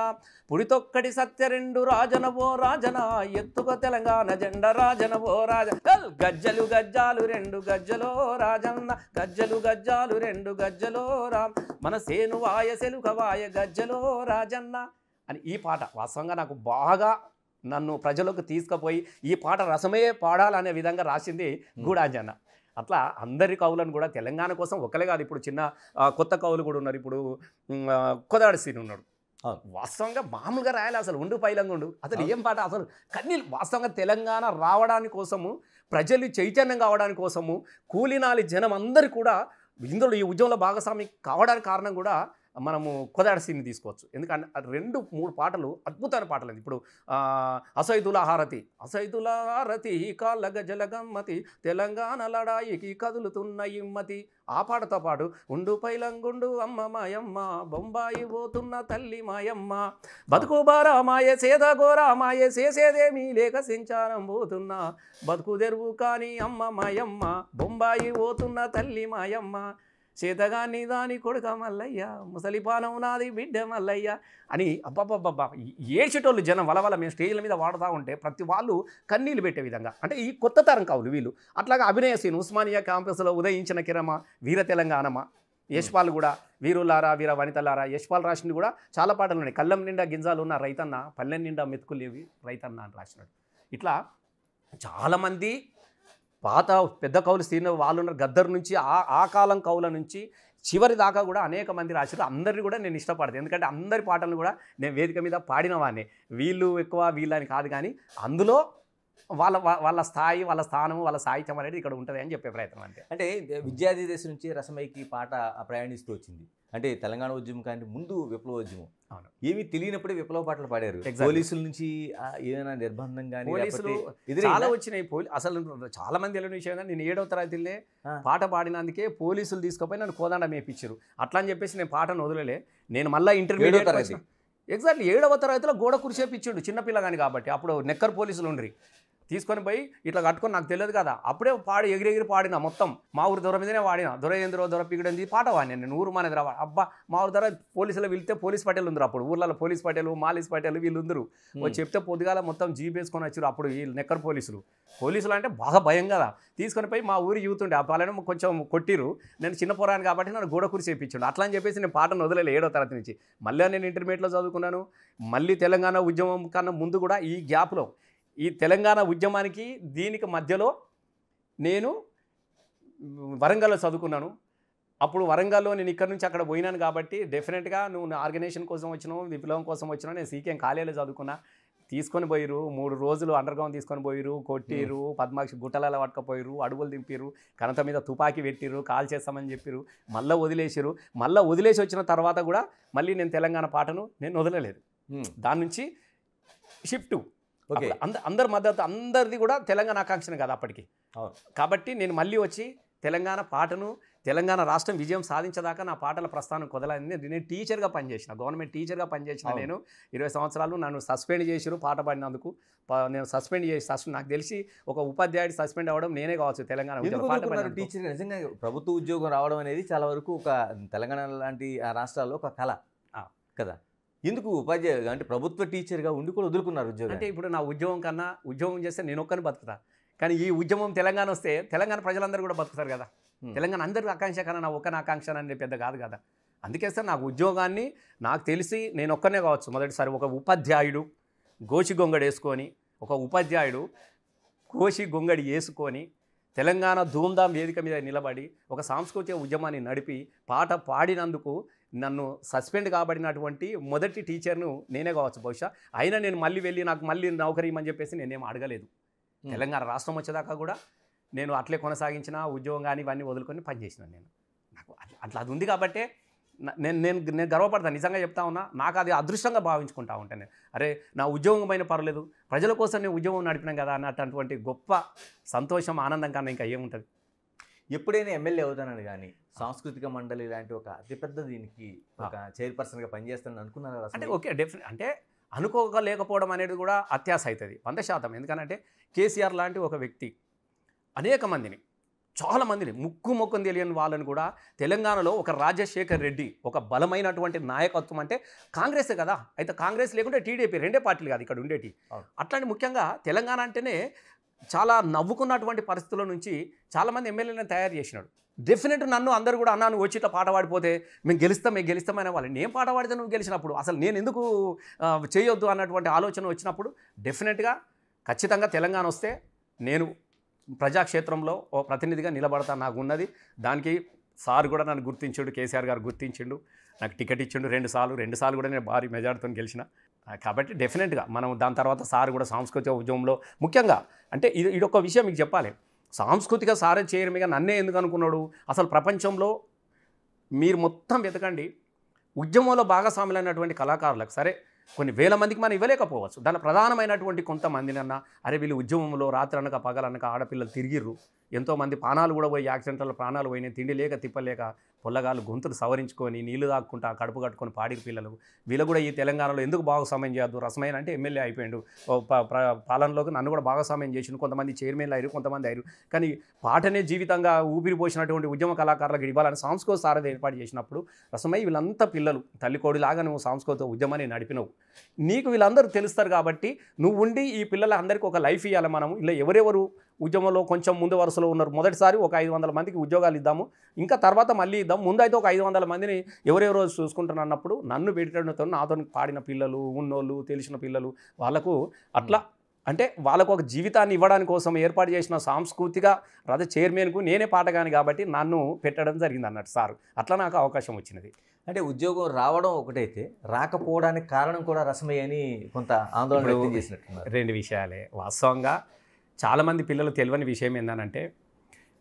పుడితొక్కడి సత్యరెండు రాజనవో రాజన, ఎత్తుక తెలంగాణ జెండ రాజనవో రాజన, గజ్జలు గజ్జాలు రెండు గజ్జలో రాజన్న, గజ్జలు గజ్జాలు రెండు గజ్జలో రామ్, మన సేను వాయ సెలుక వాయ గజ్జలో రాజన్న అని ఈ పాట వాస్తవంగా నాకు బాగా నన్ను ప్రజలకు తీసుకుపోయి ఈ పాట రసమే పాడాలనే విధంగా రాసింది గూడాంజన్న. అట్లా అందరి కవులను కూడా తెలంగాణ కోసం ఒకలే కాదు, ఇప్పుడు చిన్న కొత్త కవులు కూడా ఉన్నారు. ఇప్పుడు కొదాడి సీన్ ఉన్నాడు. వాస్తవంగా మామూలుగా రాయాలి, అసలు ఉండు పైలంగుండు అసలు ఏం పాట, అసలు కన్నీళ్ళు. వాస్తవంగా తెలంగాణ రావడానికి కోసము, ప్రజలు చైతన్యం కావడానికి కోసము, కూలినాలి జనం అందరూ కూడా ఇందులో ఈ ఉద్యమంలో భాగస్వామి కావడానికి కారణం కూడా మనము కొదాడి సీన్ని తీసుకోవచ్చు. ఎందుకంటే 2-3 పాటలు అద్భుతమైన పాటలు. ఇప్పుడు అసైదుల హారతి కాళ్ళ గజల గమ్మతి, తెలంగాణ లడాయికి కదులుతున్న ఇమ్మతి. ఆ పాటతో పాటు ఉండు పైలంగుండు అమ్మ మాయమ్మ, బొంబాయి పోతున్న తల్లి మాయమ్మ, బతుకు బారా మాయే సేద గోరా మాయే, చేసేదేమీ లేక సంచారం పోతున్నా, బతుకు తెరువు కానీ అమ్మ మాయమ్మ, బొంబాయి పోతున్న తల్లి మాయమ్మ, చేతగాని దాని కొడుక మల్లయ్య, ముసలిపానం నాది బిడ్డ మల్లయ్య అని అబ్బాబ్బాబ్బా ఏడ్చేటోళ్ళు జనం వలవల. మేము స్టేజ్ల మీద వాడుతూ ఉంటే ప్రతి వాళ్ళు కన్నీళ్ళు పెట్టే విధంగా. అంటే ఈ కొత్త తరం కవులు వీళ్ళు. అట్లాగా అభినయ సీన్ ఉస్మానియా క్యాంపస్లో ఉదయించిన కిరమ, వీర తెలంగాణమా, యశ్పాల్ కూడా వీరులారా వీర వనితలారా, యశ్పాల్ రాసింది కూడా చాలా పాటలు ఉన్నాయి. కళ్ళం నిండా గింజాలు ఉన్న రైతన్న, పల్లెం నిండా మెతుకులేవి రైతన్న అని రాసినాడు. ఇట్లా చాలామంది పాత పెద్ద కవులు స్థిర వాళ్ళు ఉన్నారు. గద్దర్ నుంచి ఆ కాలం కవుల నుంచి చివరి దాకా కూడా అనేక మంది రాశారు. అందరినీ కూడా నేను ఇష్టపడతాను, ఎందుకంటే అందరి పాటలను కూడా నేను వేదిక మీద పాడిన వాడిని. వీళ్ళు ఎక్కువ వీళ్ళని కాదు, కానీ అందులో వాళ్ళ స్థాయి, వాళ్ళ స్థానము, వాళ్ళ సాహిత్యం అనేది ఇక్కడ ఉంటుంది అని చెప్పే ప్రయత్నం అంతే. అంటే విద్యార్థి దశ నుంచి రసమైకి పాట ప్రయాణిస్తూ వచ్చింది. అంటే తెలంగాణ ఉద్యమం కానీ ముందు విప్లవోద్యమం, ఏమీ తెలియనప్పుడే విప్లవ పాటలు పాడారు. పోలీసుల నుంచి ఏదైనా నిర్బంధం కానీ చాలా వచ్చినాయి. అసలు చాలా మంది తెలియని విషయం, నేను 7వ తరగతిలో పాట పాడినందుకే పోలీసులు తీసుకుపోయి నన్ను కోదండ మేపించారు. అట్లా అని చెప్పేసి నేను పాటను వదిలే. నేను మళ్ళీ ఇంటర్మీడియట్ ఎగ్జాక్ట్లీ 7వ తరగతిలో గోడ కురిసేపించాడు చిన్నపిల్లగాని కాబట్టి. అప్పుడు నెక్కర్ పోలీసులు ఉండ్రి. తీసుకొని పోయి ఇట్లా కట్టుకొని నాకు తెలియదు కదా, అప్పుడే పాడి ఎగిరి పాడినా మొత్తం మా ఊరు దొర మీదనే వాడినా, దొర దొర పీకుడని పాట వాడినా నేను ఊరు మన ఎదురు. అబ్బా మా ఊరు దొర పోలీసులు వెళ్తే పోలీస్ పటేలు ఉందరు, అప్పుడు ఊర్లలో పోలీస్ పటేలు మాలీస్ పటేలు వీళ్ళు ఉందరు. వచ్చి చెప్తే పొద్దుగాల మొత్తం జీప్ వేసుకొని వచ్చారు. అప్పుడు వీళ్ళు నెక్కర్ పోలీసులు అంటే బాగా భయం కదా. తీసుకొని పోయి మా ఊరు యూత్ ఉండే ఆ పాలను కొంచెం కొట్టిరు. నేను చిన్న పోరాను కాబట్టి నన్ను గోడ కూరి చేయించాడు. అట్లా అని చెప్పేసి నేను పాటను వదిలేదు 7వ తరగతి నుంచి. మళ్ళీ నేను ఇంటర్మీడియట్లో చదువుకున్నాను. మళ్ళీ తెలంగాణ ఉద్యమం కన్నా ముందు కూడా ఈ గ్యాప్లో ఈ తెలంగాణ ఉద్యమానికి దీనికి మధ్యలో నేను వరంగల్లో చదువుకున్నాను. అప్పుడు వరంగల్లో నేను ఇక్కడ నుంచి అక్కడ పోయినాను కాబట్టి డెఫినెట్గా నువ్వు ఆర్గనైజేషన్ కోసం వచ్చినావు, విప్లవం కోసం వచ్చినావు. నేను సీకేఎం కాలేజీలో చదువుకున్నా. తీసుకొని పోయిరు 3 రోజులు అండర్ గ్రౌండ్ తీసుకొని పోయిరు, కొట్టిరు, పద్మాక్షి గుట్టలలో పట్టుకపోయిరు, అడుగులు దింపిరు, కనత మీద తుపాకీ పెట్టిరు, కాల్ చేస్తామని చెప్పిరు, మళ్ళీ వదిలేసిరు. మళ్ళీ వదిలేసి వచ్చిన తర్వాత కూడా మళ్ళీ నేను తెలంగాణ పాటను నేను వదలలేదు. దాని నుంచి షిఫ్ట్ ఓకే. అందరి మద్దతు, అందరిది కూడా తెలంగాణ ఆకాంక్షనే కదా అప్పటికి. కాబట్టి నేను మళ్ళీ వచ్చి తెలంగాణ పాటను, తెలంగాణ రాష్ట్రం విజయం సాధించేదాకా నా పాటల ప్రస్థానం కుదలాలని నేను టీచర్గా పనిచేసిన, గవర్నమెంట్ టీచర్గా పనిచేసిన. నేను 20 సంవత్సరాలు నన్ను సస్పెండ్ చేసిరు పాట పాడినందుకు. నేను సస్పెండ్ చేసి నాకు తెలిసి ఒక ఉపాధ్యాయుడు సస్పెండ్ అవ్వడం నేనే కావచ్చు తెలంగాణ టీచర్. నిజంగా ప్రభుత్వ ఉద్యోగం రావడం అనేది చాలా వరకు ఒక తెలంగాణ లాంటి రాష్ట్రాల్లో ఒక కళ కదా. ఎందుకు ఉపాధ్యాయులు అంటే ప్రభుత్వ టీచర్గా ఉండి కూడా వదులుకున్నారు ఉద్యోగం? అంటే ఇప్పుడు నా ఉద్యోగం కన్నా ఉద్యోగం చేస్తే నేను ఒక్కరిని బతుకుతా, కానీ ఈ ఉద్యమం తెలంగాణ వస్తే తెలంగాణ ప్రజలందరూ కూడా బతుకుతారు కదా. తెలంగాణ అందరి ఆకాంక్ష కన్నా నా ఒక్కని ఆకాంక్ష అనేది పెద్ద కాదు కదా. అందుకే సార్ నాకు ఉద్యోగాన్ని నాకు తెలిసి నేను ఒక్కనే కావచ్చు మొదటిసారి ఒక ఉపాధ్యాయుడు గోచి గొంగడి వేసుకొని, ఒక ఉపాధ్యాయుడు గోచి గొంగడి వేసుకొని తెలంగాణ ధూమ్ధామ్ వేదిక మీద నిలబడి ఒక సాంస్కృతిక ఉద్యమాన్ని నడిపి పాట పాడినందుకు నన్ను సస్పెండ్ కాబడినటువంటి మొదటి టీచర్ను నేనే కావచ్చు బహుశా. అయినా నేను మళ్ళీ వెళ్ళి నాకు మళ్ళీ నౌకరీ ఇవ్వమని చెప్పేసి నేనేం అడగలేదు. తెలంగాణ రాష్ట్రం వచ్చేదాకా కూడా నేను అట్లే కొనసాగించిన ఉద్యోగం కానీ ఇవన్నీ వదులుకొని పనిచేసినాను. నేను నాకు అట్లా అది ఉంది కాబట్టే నేను గర్వపడతాను. నిజంగా చెప్తా ఉన్నా, నాకు అది అదృష్టంగా భావించుకుంటా ఉంటాను. అరే నా ఉద్యోగం పైన పర్లేదు, ప్రజల కోసం నేను ఉద్యోగం నడిపినాం కదా అన్నటువంటి గొప్ప సంతోషం, ఆనందం కన్నా ఇంకా ఏముంటుంది. ఎప్పుడైనా ఎమ్మెల్యే అవుతానని కానీ సాంస్కృతిక మండలి లాంటి ఒక అతిపెద్ద దీనికి ఒక చైర్పర్సన్గా పనిచేస్తానని అనుకున్నారా? అంటే ఓకే డెఫినెట్ అంటే అనుకోలేకపోవడం అనేది కూడా అత్యాశ అవుతుంది 100%. ఎందుకంటే కేసీఆర్ లాంటి ఒక వ్యక్తి అనేక మందిని, చాలా మందిని ముక్కుని తెలియని వాళ్ళని కూడా తెలంగాణలో ఒక రాజశేఖర్ రెడ్డి ఒక బలమైనటువంటి నాయకత్వం అంటే కాంగ్రెసే కదా. అయితే కాంగ్రెస్ లేకుంటే టీడీపీ, 2 పార్టీలు కాదు ఇక్కడ ఉండేటి. అట్లాంటి ముఖ్యంగా తెలంగాణ అంటేనే చాలా నవ్వుకున్నటువంటి పరిస్థితుల నుంచి చాలామంది ఎమ్మెల్యేలను తయారు చేసినాడు. డెఫినెట్ నన్ను అందరూ కూడా అన్నా నువ్వు వచ్చి ఇట్లా పాట పాడిపోతే మేము గెలుస్తామనే వాళ్ళు. నేను పాట పాడితే నువ్వు గెలిచినప్పుడు అసలు నేను ఎందుకు చేయొద్దు అన్నటువంటి ఆలోచన వచ్చినప్పుడు డెఫినెట్గా ఖచ్చితంగా తెలంగాణ వస్తే నేను ప్రజాక్షేత్రంలో ఓ ప్రతినిధిగా నిలబడతాను. నాకు ఉన్నది దానికి సార్ కూడా నన్ను గుర్తించాడు, కేసీఆర్ గారు గుర్తించిండు, నాకు టికెట్ ఇచ్చిండు 2 సార్లు కూడా నేను భారీ మెజార్టీతో గెలిచిన. కాబట్టి డెఫినెట్గా మనం దాని తర్వాత సార్ కూడా సాంస్కృతిక ఉద్యమంలో ముఖ్యంగా అంటే ఇదొక విషయం మీకు చెప్పాలి. సాంస్కృతిక సారే చైర్మన్గా నన్నే ఎందుకు అనుకున్నాడు? అసలు ప్రపంచంలో మీరు మొత్తం వెతకండి, ఉద్యమంలో భాగస్వాములైనటువంటి కళాకారులకు సరే కొన్ని వేల మందికి మనం ఇవ్వలేకపోవచ్చు. దాని ప్రధానమైనటువంటి కొంతమందినన్నా అరే వీళ్ళు ఉద్యమంలో రాత్రనక పగలనక ఆడపిల్లలు తిరిగిర్రు, ఎంతోమంది ప్రాణాలు కూడా పోయి యాక్సిడెంట్లలో ప్రాణాలు పోయినాయి, తిండి లేక తిప్పలేక పొల్లగాళ్ళు గొంతులు సవరించుకొని నీళ్లు తాక్కుంటా కడుపు కట్టుకొని పాడిన పిల్లలు. వీళ్ళు కూడా ఈ తెలంగాణలో ఎందుకు భాగస్వామ్యం చేయొద్దు? రసమైన అంటే ఎమ్మెల్యే అయిపోయాడు, పాలనలోకి నన్ను కూడా భాగస్వామ్యం చేసిండు, కొంతమంది చైర్మన్లు అయ్యారు, కొంతమంది అయ్యారు. కానీ పాటనే జీవితంగా ఊపిరి పోసినటువంటి ఉద్యమ కళాకారులకు ఇవ్వాలని సాంస్కృతిక సారథి ఏర్పాటు చేసినప్పుడు రసమై వీళ్ళంతా పిల్లలు తల్లికోడిలాగా నువ్వు సాంస్కృతిక ఉద్యమాన్ని నడిపినవు, నీకు వీళ్ళందరూ తెలుస్తారు కాబట్టి నువ్వు ఉండి ఈ పిల్లలందరికీ ఒక లైఫ్ ఇవ్వాలి. మనము ఇలా ఎవరెవరు ఉద్యమంలో కొంచెం ముందు వరుసలో ఉన్నారు, మొదటిసారి ఒక 500 మందికి ఉద్యోగాలు ఇద్దాము, ఇంకా తర్వాత మళ్ళీ ఇద్దాం, ముందు అయితే ఒక 500 మందిని ఎవరెవరో చూసుకుంటున్నా అన్నప్పుడు నన్ను పెట్టడంతో నాతో పాడిన పిల్లలు, ఉన్నోళ్ళు, తెలిసిన పిల్లలు వాళ్ళకు అట్లా అంటే వాళ్ళకు ఒక జీవితాన్ని ఇవ్వడానికి కోసం ఏర్పాటు చేసిన సాంస్కృతిక రథ చైర్మన్కు నేనే పాటగాని కాబట్టి నన్ను పెట్టడం జరిగింది అన్నట్టు సార్. అట్లా నాకు అవకాశం వచ్చినది. అంటే ఉద్యోగం రావడం ఒకటైతే రాకపోవడానికి కారణం కూడా రసమయ్య అని కొంత ఆందోళన వ్యక్తం చేసినట్టున్నారు. 2 విషయాలే వాస్తవంగా. చాలామంది పిల్లలు తెలియని విషయం ఏంటంటే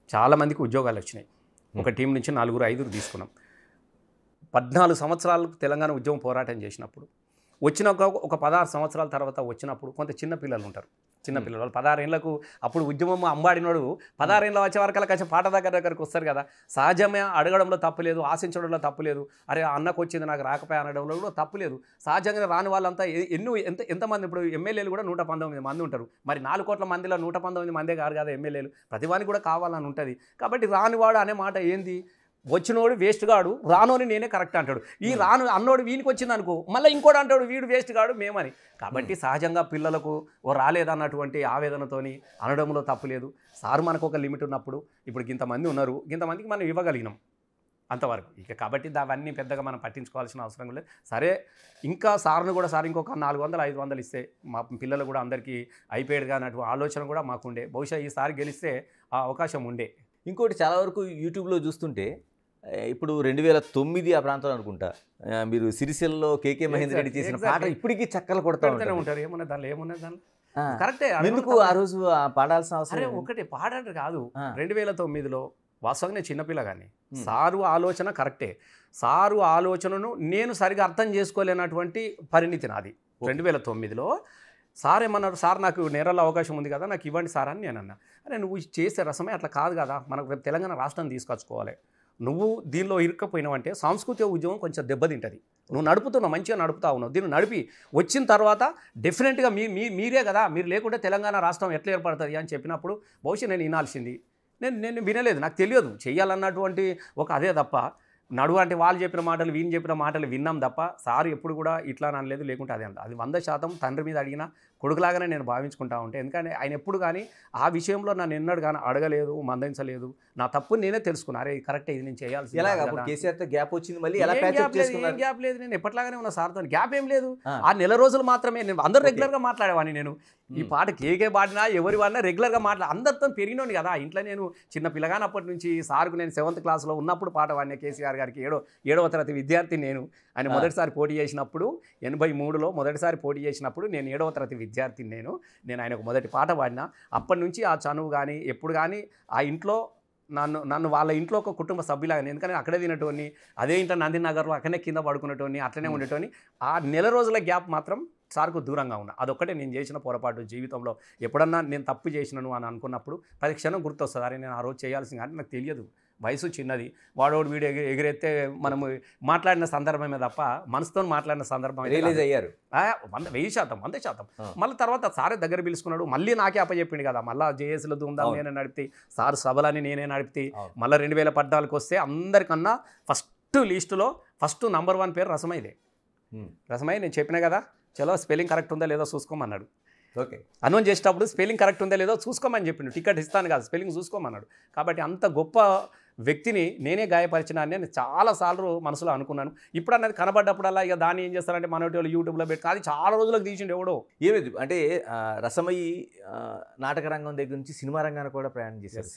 చాలామందికి ఉద్యోగాలు వచ్చినాయి. ఒక టీం నుంచి 4, 5 తీసుకున్నాం. 14 సంవత్సరాలకు తెలంగాణ ఉద్యమం పోరాటం చేసినప్పుడు వచ్చిన ఒక 16 సంవత్సరాల తర్వాత వచ్చినప్పుడు కొంత చిన్న పిల్లలు ఉంటారు. చిన్నపిల్లలు వాళ్ళు 16 ఏళ్లకు అప్పుడు ఉద్యమం అంబాడినోడు 16 ఏళ్ళ వచ్చే వరకు కొంచెం పాట దగ్గరికి వస్తారు కదా. సహజమే అడగడంలో తప్పు లేదు, ఆశించడంలో తప్పు లేదు. అరే అన్నకు వచ్చింది నాకు రాకపోయా అనడంలో కూడా తప్పు లేదు. సహజంగా రాని వాళ్ళంతా ఎంతమంది ఇప్పుడు ఎమ్మెల్యేలు కూడా 119 మంది ఉంటారు. మరి 4 కోట్ల మందిలో 119 మందే కాదు కదా ఎమ్మెల్యేలు. ప్రతివానికి కూడా కావాలని ఉంటుంది. కాబట్టి రానివాడు అనే మాట ఏంది, వచ్చినోడు వేస్ట్ గాడు, రానోని నేనే కరెక్ట్ అంటాడు. ఈ రాను అన్నోడు వీనికి వచ్చింది అనుకో మళ్ళీ ఇంకోటి అంటాడు వీడు వేస్ట్ గాడు మేమని. కాబట్టి సహజంగా పిల్లలకు రాలేదన్నటువంటి ఆవేదనతోని అనడంలో తప్పు లేదు. సార్ మనకు ఒక లిమిట్ ఉన్నప్పుడు ఇప్పుడు ఇంతమంది ఉన్నారు, ఇంతమందికి మనం ఇవ్వగలిగినాం అంతవరకు. ఇక కాబట్టి అవన్నీ పెద్దగా మనం పట్టించుకోవాల్సిన అవసరం లేదు. సరే ఇంకా సార్ను కూడా సార్ ఇంకొక 400-500 ఇస్తే మా పిల్లలు కూడా అందరికీ అయిపోయాడుగా అన్నటువంటి ఆలోచన కూడా మాకుండే. బహుశా ఈసారి గెలిస్తే ఆ అవకాశం ఉండే. ఇంకోటి చాలా వరకు యూట్యూబ్లో చూస్తుంటే ఇప్పుడు 2009 ఆ ప్రాంతం అనుకుంటా మీరు సిరిసిల్లలో కేకే మహేందర్ రెడ్డి చేసిన పాట ఇప్పటికీ చక్కలు కొడతా ఉంటారు. ఏమన్నా దానిలో ఏమున్నది దానిలో కరెక్టే. ఎందుకు ఆ రోజు పాడాల్సిన అవసరం? ఒకటి పాడంటే కాదు. 2009లో వాస్తవంగా చిన్నపిల్ల కానీ సారు ఆలోచన కరెక్టే. సారు ఆలోచనను నేను సరిగా అర్థం చేసుకోలేనటువంటి పరిణితి నాది. 2009లో సార్ ఏమన్నారు, సార్ నాకు నేరాల అవకాశం ఉంది కదా నాకు ఇవ్వండి సార్ అని నేను అన్నా. అరే నువ్వు చేసే రసమే అట్లా కాదు కదా, మనకు రేపు తెలంగాణ రాష్ట్రం తీసుకొచ్చుకోవాలి. నువ్వు దీనిలో ఇరుక్కపోయినావంటే సాంస్కృతిక ఉద్యమం కొంచెం దెబ్బతింటుంది. నువ్వు నడుపుతున్నావు, మంచిగా నడుపుతా ఉన్నావు. దీన్ని నడిపి వచ్చిన తర్వాత డెఫినెట్గా మీరే కదా, మీరు లేకుంటే తెలంగాణ రాష్ట్రం ఎట్లా ఏర్పడుతుంది అని చెప్పినప్పుడు బహుశా నేను వినాల్సింది. నేను వినలేదు, నాకు తెలియదు చేయాలన్నటువంటి ఒక అదే తప్ప నడువు అంటే వాళ్ళు చెప్పిన మాటలు వీని చెప్పిన మాటలు విన్నాం తప్ప సార్ ఎప్పుడు కూడా ఇట్లా అనలేదు. లేకుంటే అదే అంట. అది 100% తండ్రి మీద అడిగిన కొడుకులాగానే నేను భావించుకుంటా ఉంటే. ఎందుకంటే ఆయన ఎప్పుడు కానీ ఆ విషయంలో నన్ను ఎన్నడు కానీ అడగలేదు, మందలించలేదు. నా తప్పు నేనే తెలుసుకున్నా. అరే కరెక్టే ఇది నేను చేయాల్సి. కేసీఆర్తో గ్యాప్ వచ్చింది, మళ్ళీ ఏం గ్యాప్ లేదు. నేను ఎప్పటిలాగానే ఉన్న సార్తో గ్యాప్ ఏం లేదు. ఆ నెల రోజులు మాత్రమే నేను అందరూ రెగ్యులర్గా మాట్లాడేవాడిని. నేను ఈ పాట కేకే పాడినా ఎవరి వాడినా రెగ్యులర్గా అందరితో పెరిగినోని కదా. ఇంట్లో నేను చిన్న పిల్లగానప్పటి నుంచి సార్కు నేను 7th క్లాస్లో ఉన్నప్పుడు పాట పాడిన కేసీఆర్ గారికి 7వ తరగతి విద్యార్థి నేను. ఆయన మొదటిసారి పోటీ చేసినప్పుడు 83లో మొదటిసారి పోటీ చేసినప్పుడు నేను 7వ తరగతి విద్యార్థిని. నేను ఆయనకు మొదటి పాట పాడినా. అప్పటి నుంచి ఆ చనువు కానీ ఎప్పుడు కానీ ఆ ఇంట్లో నన్ను వాళ్ళ ఇంట్లో ఒక కుటుంబ సభ్యులాగా, ఎందుకంటే అక్కడే తినటోని, అదే ఇంట్లో నందినగర్లో అక్కడనే కింద పడుకునేటోని, అట్లనే ఉండేటోని. ఆ నెల రోజుల గ్యాప్ మాత్రం సార్కు దూరంగా ఉన్నా. అదొక్కటే నేను చేసిన పొరపాటు జీవితంలో. ఎప్పుడన్నా నేను తప్పు చేసినాను అని అనుకున్నప్పుడు ప్రతి క్షణం గుర్తొస్తుంది, అరే నేను ఆ రోజు చేయాల్సింది. కానీ నాకు తెలియదు, వయసు చిన్నది. వాడోడు వీడు ఎగిరెత్తే మనము మాట్లాడిన సందర్భమే తప్ప మనసుతో మాట్లాడిన సందర్భం రిలీజ్ అయ్యారు 100%. మళ్ళీ తర్వాత సారే దగ్గర పిలుచుకున్నాడు. మళ్ళీ నాకే అప్పచెప్పిండు కదా. మళ్ళీ జేఏసీలో ధూమ్ధాం నేనే నడిపితే, సార్ సభలని నేనే నడిపితే. మళ్ళీ 2014 వస్తే అందరికన్నా ఫస్ట్ లిస్టులో ఫస్ట్ నంబర్ 1 పేరు రసమైదే. రసమై నేను చెప్పినా కదా, చలో స్పెల్లింగ్ కరెక్ట్ ఉందా లేదో చూసుకోమన్నాడు. ఓకే, అనౌన్స్ చేసేటప్పుడు స్పెల్లింగ్ కరెక్ట్ ఉందా లేదో చూసుకోమని చెప్పిండు. టికెట్ ఇస్తాను కాదు, స్పెల్లింగ్ చూసుకోమన్నాడు. కాబట్టి అంత గొప్ప వ్యక్తిని నేనే గాయపరిచిన అని నేను చాలాసార్లు మనసులో అనుకున్నాను. ఇప్పుడు అన్నది కనబడ్డప్పుడల్లా ఇక దాన్ని ఏం చేస్తారంటే మనోటి వాళ్ళు యూట్యూబ్లో పెట్టి అది చాలా రోజులకు తీసిండు ఎవడో. ఏమైంది అంటే రసమయి నాటక రంగం దగ్గర నుంచి సినిమా రంగాన్ని కూడా ప్రయాణం చేశారు.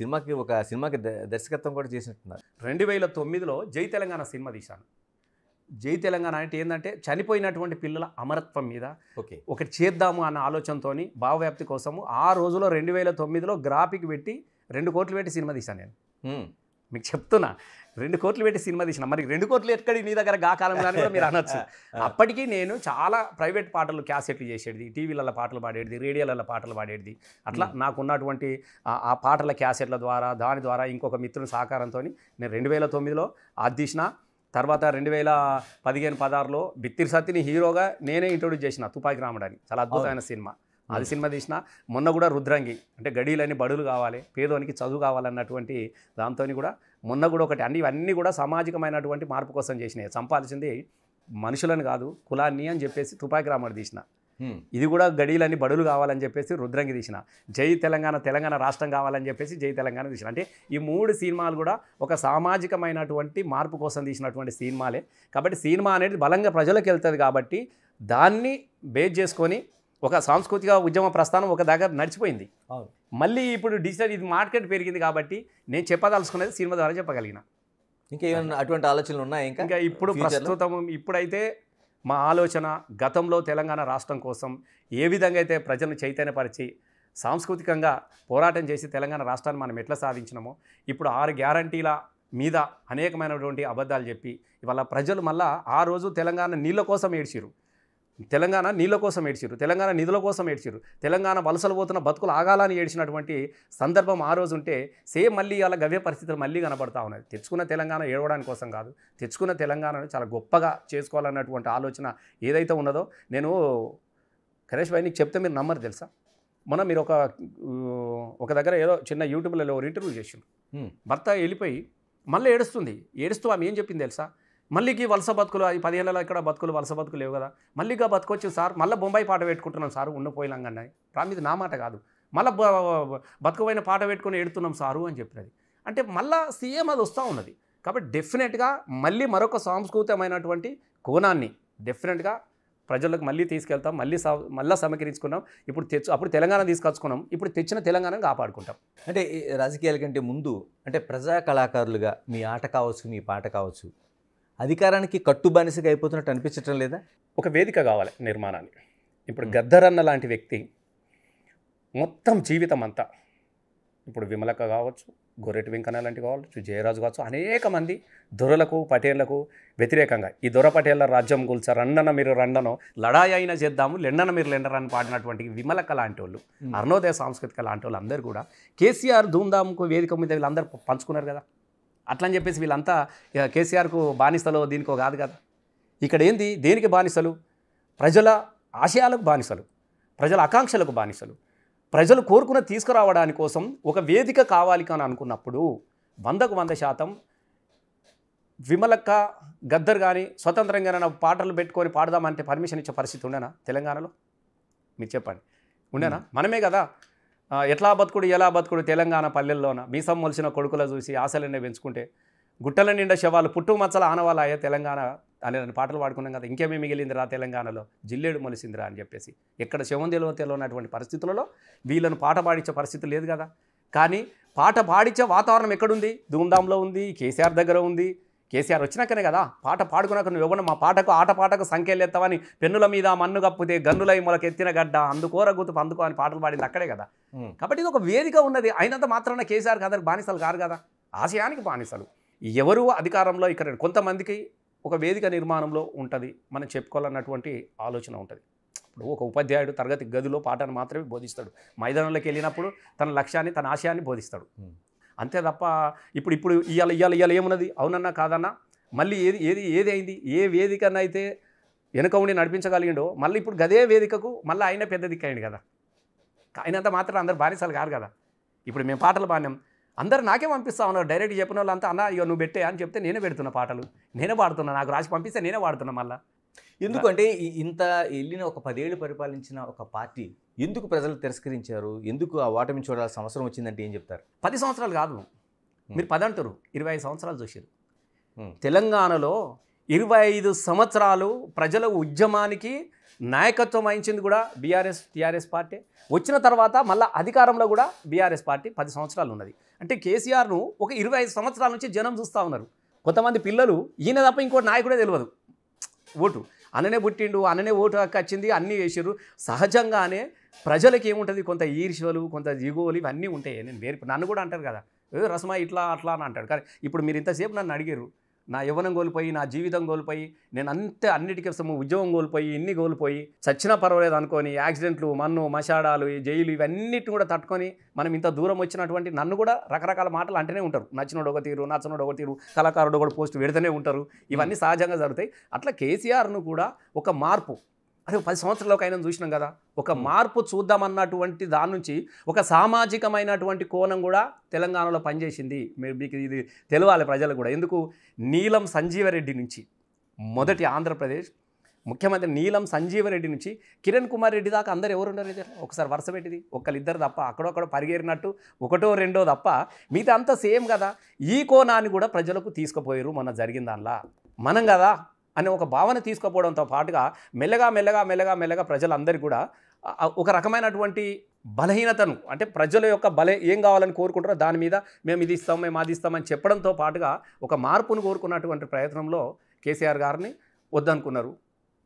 సినిమాకి దర్శకత్వం కూడా చేసినట్టున్నారు. 2009లో జై తెలంగాణ సినిమా తీశాను. జై తెలంగాణ అంటే ఏంటంటే చనిపోయినటువంటి పిల్లల అమరత్వం మీద ఒకటి చేద్దాము అన్న ఆలోచనతోని భావవ్యాప్తి కోసము ఆ రోజులో 2009లో గ్రాఫిక్ పెట్టి 2 కోట్లు పెట్టి సినిమా తీశాను. నేను మీకు చెప్తున్నా, 2 కోట్లు పెట్టి సినిమా తీసిన. మరి 2 కోట్లు ఎక్కడి నీ దగ్గర గా కాలంలో కూడా మీరు అనొచ్చు. అప్పటికి నేను చాలా ప్రైవేట్ పాటలు క్యాసెట్లు చేసేది, టీవీలలో పాటలు పాడేది, రేడియోలలో పాటలు పాడేది. అట్లా నాకున్నటువంటి ఆ పాటల క్యాసెట్ల ద్వారా దాని ద్వారా ఇంకొక మిత్రుని సహకారంతో నేను 2009లో అది తీసిన. తర్వాత 2015-16లో బిత్తిరి సత్తిని హీరోగా నేనే ఇంట్రొడ్యూస్ చేసిన తుపాకి రాముడు అని. చాలా అద్భుతమైన సినిమా. అది సినిమా తీసిన. మొన్న కూడా రుద్రంగి అంటే గడీలని బడులు కావాలి, పేదోనికి చదువు కావాలన్నటువంటి దాంతో కూడా మొన్న కూడా ఒకటి ఇవన్నీ కూడా సామాజికమైనటువంటి మార్పు కోసం చేసినాయి. చంపాల్సింది మనుషులను కాదు కులాన్ని అని చెప్పేసి తుపాకి రాముడు తీసిన. ఇది కూడా గడీలని బడులు కావాలని చెప్పేసి రుద్రంగి తీసిన. జై తెలంగాణ, తెలంగాణ రాష్ట్రం కావాలని చెప్పేసి జై తెలంగాణ తీసిన. అంటే ఈ 3 సినిమాలు కూడా ఒక సామాజికమైనటువంటి మార్పు కోసం తీసినటువంటి సినిమాలే. కాబట్టి సినిమా అనేది బలంగా ప్రజలకు వెళ్తుంది కాబట్టి దాన్ని బేస్ చేసుకొని ఒక సాంస్కృతిక ఉద్యమ ప్రస్థానం ఒక దగ్గర నడిచిపోయింది. మళ్ళీ ఇప్పుడు డిజిటల్ ఇది మార్కెట్ పెరిగింది కాబట్టి నేను చెప్పదలుచుకునేది సినిమా ద్వారా చెప్పగలిగిన. ఇంకా ఏమైనా అటువంటి ఆలోచనలు ఉన్నాయి? ఇంకా ఇప్పుడు ప్రస్తుతం ఇప్పుడైతే మా ఆలోచన గతంలో తెలంగాణ రాష్ట్రం కోసం ఏ విధంగా అయితే ప్రజలను చైతన్యపరిచి సాంస్కృతికంగా పోరాటం చేసి తెలంగాణ రాష్ట్రాన్ని మనం ఎట్లా సాధించినామో ఇప్పుడు 6 గ్యారంటీల మీద అనేకమైనటువంటి అబద్ధాలు చెప్పి ఇవాళ ప్రజలు మళ్ళా ఆ రోజు తెలంగాణ నీళ్ళ కోసం ఏడ్చిరు. తెలంగాణ నీళ్ళ కోసం ఏడ్చిరు, తెలంగాణ నిధుల కోసం ఏడ్చిరు, తెలంగాణ వలసలు పోతున్న బతుకులు ఆగాలని ఏడ్చినటువంటి సందర్భం ఆ రోజు ఉంటే సేమ్ మళ్ళీ అలా గవ్య పరిస్థితులు మళ్ళీ కనపడతా ఉన్నాయి. తెచ్చుకున్న తెలంగాణ ఏడవడానికి కోసం కాదు, తెచ్చుకున్న తెలంగాణను చాలా గొప్పగా చేసుకోవాలన్నటువంటి ఆలోచన ఏదైతే ఉన్నదో, నేను కరేష్ భాయ్ నీకు చెప్తే మీరు నమ్మరు తెలుసా, మొన్న మీరు ఒక దగ్గర ఏదో చిన్న యూట్యూబ్లలో ఇంటర్వ్యూ చేసిండు, భర్త వెళ్ళిపోయి మళ్ళీ ఏడుస్తూ ఆమె ఏం చెప్పింది తెలుసా, మళ్ళీకి వలస బతుకులు, అది 10 ఏళ్ళలో ఇక్కడ బతుకులు వలస బతుకులు లేవు కదా, మళ్ళీగా బతుకొచ్చు సార్, మళ్ళీ బొంబాయి పాట పెట్టుకుంటున్నాం సార్, పోయినాంగన్నాయి ఇది నా మాట కాదు, మళ్ళీ బతుకుపోయిన పాట పెట్టుకొని ఏడుతున్నాం సారు అని చెప్పినది. అంటే మళ్ళీ సీఎం అది వస్తూ ఉన్నది. కాబట్టి డెఫినెట్గా మళ్ళీ మరొక సాంస్కృతికమైనటువంటి కోణాన్ని డెఫినెట్గా ప్రజలకు మళ్ళీ తీసుకెళ్తాం, మళ్ళీ సమీకరించుకున్నాం. అప్పుడు తెలంగాణ తీసుకొచ్చుకున్నాం, ఇప్పుడు తెచ్చిన తెలంగాణను కాపాడుకుంటాం. అంటే రాజకీయాల కంటే ముందు అంటే ప్రజా కళాకారులుగా మీ ఆట కావచ్చు, మీ పాట కావచ్చు, అధికారానికి కట్టుబానిసగా అయిపోతున్నట్టు అనిపించటం లేదా? ఒక వేదిక కావాలి నిర్మాణానికి. ఇప్పుడు గద్దరన్న లాంటి వ్యక్తి మొత్తం జీవితం అంతా, ఇప్పుడు విమలక్క కావచ్చు, గొర్రెటి వెంకన్న లాంటి కావచ్చు, జయరాజు కావచ్చు, అనేక మంది దొరలకు పటేళ్లకు వ్యతిరేకంగా ఈ దొర పటేళ్ల రాజ్యం గుల్చ రండన మీరు రండనో లడాయి అయినా చేద్దాము లెండన మీరు లెండరని పాడినటువంటి విమలక్క లాంటి వాళ్ళు, అరుణోదయ సాంస్కృతిక లాంటి వాళ్ళు అందరూ కూడా కేసీఆర్ ధూమ్ధామ్కు వేదిక మీద వీళ్ళందరూ పంచుకున్నారు కదా. అట్లని చెప్పేసి వీళ్ళంతా కేసీఆర్కు బానిసలో దీనికో కాదు కదా. ఇక్కడ ఏంది, దేనికి బానిసలు? ప్రజల ఆశయాలకు బానిసలు, ప్రజల ఆకాంక్షలకు బానిసలు. ప్రజలు కోరుకున్న తీసుకురావడానికి కోసం ఒక వేదిక కావాలి అని అనుకున్నప్పుడు 100% విమలక్క గద్దర్ కానీ స్వతంత్రంగా పాటలు పెట్టుకొని పాడదామంటే పర్మిషన్ ఇచ్చే పరిస్థితి ఉండేనా తెలంగాణలో? మీరు చెప్పండి, ఉండేనా? మనమే కదా ఎట్లా బతుకుడు ఎలా బతుకుడు తెలంగాణ పల్లెల్లోన మీసం మొలిసిన కొడుకుల చూసి ఆశలనే పెంచుకుంటే గుట్టల నిండా శవాలు పుట్టు మచ్చల ఆనవాళ్ళయ్యా తెలంగాణ అనే పాటలు పాడుకున్నాం కదా. ఇంకేమీ మిగిలిందిరా తెలంగాణలో, జిల్లేడు మొలిసిందిరా అని చెప్పేసి. ఎక్కడ శవం తెలియనటువంటి పరిస్థితులలో వీళ్ళను పాట పాడించే పరిస్థితి లేదు కదా. కానీ పాట పాడించే వాతావరణం ఎక్కడుంది? ధూమ్ధాంలో ఉంది, కేసీఆర్ దగ్గర ఉంది. కేసీఆర్ వచ్చినాకనే కదా పాట పాడుకున్నాక నువ్వు ఎవరు మా పాటకు ఆటపాటకు సంఖ్యలు ఎత్తావని పెన్నుల మీద మన్ను కప్పితే గన్నులై మొలక ఎత్తిన గడ్డ అందుకోర గుర్తు అందుకో అని పాటలు పాడింది అక్కడే కదా. కాబట్టి ఇది ఒక వేదిక ఉన్నది. అయినంత మాత్రాన కేసీఆర్కి అందరికి బానిసలు కారు కదా, ఆశయానికి బానిసలు. ఎవరు అధికారంలో ఇక్కడ కొంతమందికి ఒక వేదిక నిర్మాణంలో ఉంటుంది, మనం చెప్పుకోవాలన్నటువంటి ఆలోచన ఉంటుంది. ఇప్పుడు ఒక ఉపాధ్యాయుడు తరగతి గదిలో పాటను మాత్రమే బోధిస్తాడు, మైదానంలోకి వెళ్ళినప్పుడు తన లక్ష్యాన్ని తన ఆశయాన్ని బోధిస్తాడు. అంతే తప్ప ఇప్పుడు ఇవాళ ఏమున్నది? అవునన్నా కాదన్నా మళ్ళీ ఏది అయింది? ఏ వేదికన్నా అయితే వెనుక ఉండి నడిపించగలిగిండో మళ్ళీ ఇప్పుడు గదే వేదికకు మళ్ళీ ఆయన పెద్ద దిక్కయ్యండి కదా. అయినంత మాత్రం అందరు బానిసలు కాదు కదా. ఇప్పుడు మేము పాటలు పాడినాం, అందరు నాకే పంపిస్తా ఉన్నారు. డైరెక్ట్ చెప్పిన వాళ్ళంతా అన్న ఇక నువ్వు పెట్టే అని చెప్తే నేనే పెడుతున్నా పాటలు, నేనే పాడుతున్నా, నాకు రాసి పంపిస్తే నేనే పాడుతున్నా. మళ్ళీ ఎందుకంటే ఇంత వెళ్ళిన ఒక 10 ఏళ్ళు పరిపాలించిన ఒక పార్టీ ఎందుకు ప్రజలు తిరస్కరించారు? ఎందుకు ఆ ఓటమి చూడాల్సిన అవసరం వచ్చిందంటే ఏం చెప్తారు? 10 సంవత్సరాలు కాదు, మీరు 10 అంటారు, 25 సంవత్సరాలు చూసారు. తెలంగాణలో 25 సంవత్సరాలు ప్రజల ఉద్యమానికి నాయకత్వం వహించింది కూడా టీఆర్ఎస్ పార్టీ. వచ్చిన తర్వాత మళ్ళీ అధికారంలో కూడా బీఆర్ఎస్ పార్టీ 10 సంవత్సరాలు ఉన్నది. అంటే కేసీఆర్ను ఒక 25 సంవత్సరాల నుంచి జనం చూస్తూ ఉన్నారు. కొంతమంది పిల్లలు ఈయన తప్ప ఇంకోటి నాయకుడే తెలియదు. ఓటు అననే పుట్టిండు, అననే ఓటు హక్కు వచ్చింది, అన్నీ వేసారు. సహజంగానే ప్రజలకి ఏముంటుంది, కొంత ఈర్ష్యలు, కొంత దిగువలు ఇవన్నీ ఉంటాయి. నన్ను కూడా అంటారు కదా, రసమా ఇట్లా అట్లా అని అంటాడు. కానీ ఇప్పుడు మీరు ఇంతసేపు నన్ను అడిగారు, నా యవ్వనం కోల్పోయి, నా జీవితం కోల్పోయి, నేను అన్నిటికీ ఉద్యోగం కోల్పోయి, ఇన్ని కోల్పోయి చచ్చినా పర్వాలేదు అనుకొని యాక్సిడెంట్లు, మన్ను మషాడాలు, జైలు ఇవన్నిటిని కూడా తట్టుకొని మనం ఇంత దూరం వచ్చినటువంటి నన్ను కూడా రకరకాల మాటలు అంటూనే ఉంటారు. నచ్చినోడు ఒక తీరు, నచ్చనోడు ఒక తీరు, కళాకారుడు కూడా పోస్ట్ పెడుతూనే ఉంటారు. ఇవన్నీ సహజంగా జరుగుతాయి. అట్లా కేసీఆర్ను కూడా ఒక మార్పు, అరే 10 సంవత్సరాలకు అయినా చూసినాం కదా, ఒక మార్పు చూద్దామన్నటువంటి దాని నుంచి ఒక సామాజికమైనటువంటి కోణం కూడా తెలంగాణలో పనిచేసింది. మీకు ఇది తెలవాలి ప్రజలకు కూడా. ఎందుకు? నీలం సంజీవరెడ్డి నుంచి మొదటి ఆంధ్రప్రదేశ్ ముఖ్యమంత్రి నీలం సంజీవరెడ్డి నుంచి కిరణ్ కుమార్ రెడ్డి దాకా అందరు ఎవరు ఉన్నారు? ఒకసారి వరుస పెట్టింది, ఒకళ్ళిద్దరు తప్ప, అక్కడొక్కడ పరిగెరినట్టు ఒకటో రెండో తప్ప మిగతా అంతా సేమ్ కదా. ఈ కోణాన్ని కూడా ప్రజలకు తీసుకుపోయారు మొన్న జరిగిన దానిలా. మనం కదా అనే ఒక భావన తీసుకుపోవడంతో పాటుగా మెల్లగా ప్రజలందరికీ కూడా ఒక రకమైనటువంటి బలహీనతను, అంటే ప్రజల యొక్క ఏం కావాలని కోరుకుంటారో దాని మీద మేము ఇది ఇస్తాం, మేము అది ఇస్తామని చెప్పడంతో పాటుగా ఒక మార్పును కోరుకున్నటువంటి ప్రయత్నంలో కేసీఆర్ గారిని వద్దనుకున్నారు,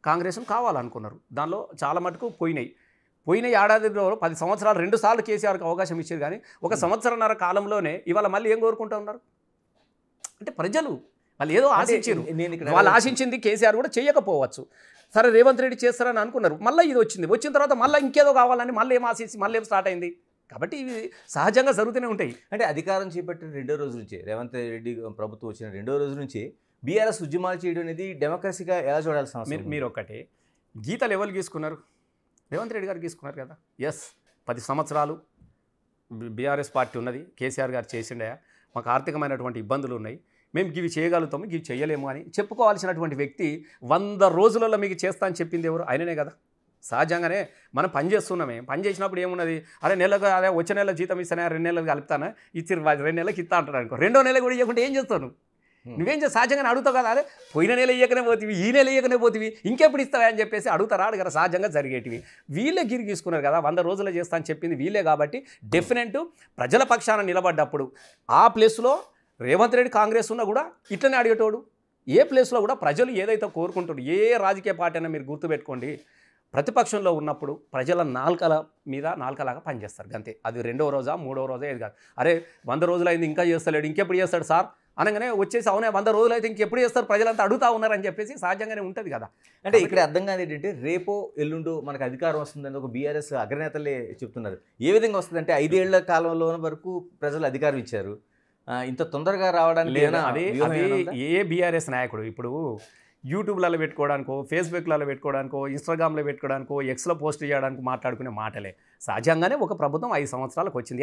కాంగ్రెస్ను కావాలనుకున్నారు. దానిలో చాలా మటుకు పోయిన ఏడాదిలో 10 సంవత్సరాలు 2 సార్లు కేసీఆర్కి అవకాశం ఇచ్చారు. కానీ ఒక సంవత్సరన్నర కాలంలోనే ఇవాళ మళ్ళీ ఏం కోరుకుంటూ ఉన్నారు అంటే ప్రజలు వాళ్ళు ఏదో ఆశించారు. నేను ఇక్కడ వాళ్ళు ఆశించింది కేసీఆర్ కూడా చేయకపోవచ్చు. సరే రేవంత్ రెడ్డి చేస్తారని అనుకున్నారు, మళ్ళీ ఇది వచ్చిన తర్వాత మళ్ళీ ఇంకేదో కావాలని మళ్ళీ ఏం ఆశించి మళ్ళీ ఏం స్టార్ట్ అయింది. కాబట్టి ఇవి సహజంగా జరుగుతూనే ఉంటాయి. అంటే అధికారం చేపట్టిన 2వ రోజు నుంచే, రేవంత్ రెడ్డి ప్రభుత్వం వచ్చిన 2వ రోజు నుంచి బీఆర్ఎస్ ఉద్యమాలు చేయడం అనేది డెమోక్రసీగా ఎలా చూడాల్సిన అవసరం? మీరు ఒకటి గీతలు ఎవరు గీసుకున్నారు? రేవంత్ రెడ్డి గారు గీసుకున్నారు కదా. 10 సంవత్సరాలు బీఆర్ఎస్ పార్టీ ఉన్నది, కేసీఆర్ గారు చేసిండే, మాకు ఆర్థికమైనటువంటి ఇబ్బందులు ఉన్నాయి, మేము ఇవి చేయగలుగుతాము, ఇవి చేయలేము అని చెప్పుకోవాల్సినటువంటి వ్యక్తి 100 రోజులలో మీకు చేస్తా అని చెప్పింది ఎవరు? ఆయననే కదా. సహజంగానే మనం పని చేస్తున్నామే, పని చేసినప్పుడు ఏమున్నది, అరే నెలకు అదే వచ్చే నెల జీతం ఇస్తానే 2 నెలలు కలుపుతానా, ఇచ్చి 2 నెలలకు ఇస్తా అంటారు అనుకో, 2వ నెల కూడా ఇవ్వకుంటే ఏం చేస్తావు? నువ్వేం చేస్తా? సహజంగానే అడుగుతావు కదా, అదే పోయిన నెల ఇయ్యకనే పోతివి, ఈ నెల ఇయ్యకనే పోతివి, ఇంకెప్పుడు ఇస్తావా అని చెప్పేసి అడుగుతారా? అడగరా? సహజంగా జరిగేటివి. వీళ్ళే గిరి తీసుకున్నారు కదా, 100 రోజులు చేస్తా అని చెప్పింది వీళ్ళే. కాబట్టి డెఫినెట్ ప్రజల పక్షాన నిలబడ్డప్పుడు ఆ ప్లేస్లో రేవంత్ రెడ్డి కాంగ్రెస్ ఉన్నా కూడా ఇట్లనే అడిగేటోడు. ఏ ప్లేస్లో కూడా ప్రజలు ఏదైతే కోరుకుంటాడు, ఏ రాజకీయ పార్టీ అయినా మీరు గుర్తుపెట్టుకోండి, ప్రతిపక్షంలో ఉన్నప్పుడు ప్రజల నాలుకలాగా పనిచేస్తారు అంతే. అది 2వ రోజా 3వ రోజా ఏది కాదు. అరే 100 రోజులు అయింది ఇంకా చేస్తలేడు, ఇంకెప్పుడు చేస్తాడు సార్ అనగానే వచ్చేసి అవునే 100 రోజులు అయితే ఇంకెప్పుడు చేస్తారు, ప్రజలంతా అడుగుతా ఉన్నారని చెప్పేసి సహజంగానే ఉంటుంది కదా. అంటే ఇక్కడ అర్థం కాదు ఏంటంటే, రేపో ఎల్లుండో మనకు అధికారం వస్తుందని ఒక బీఆర్ఎస్ అగ్రనేతలే చెప్తున్నారు. ఏ విధంగా వస్తుందంటే 5 ఏళ్ల కాలంలో వరకు ప్రజలు అధికారం ఇచ్చారు, ఇంత తొందరగా రావడానికి ఏ బీఆర్ఎస్ నాయకుడు ఇప్పుడు యూట్యూబ్లలో పెట్టుకోవడానికో, ఫేస్బుక్లలో పెట్టుకోవడానికో, ఇన్స్టాగ్రామ్లో పెట్టుకోవడానికో, ఎక్స్లో పోస్ట్ చేయడానికి మాట్లాడుకునే మాటలే. సహజంగానే ఒక ప్రభుత్వం 5 సంవత్సరాలకు వచ్చింది,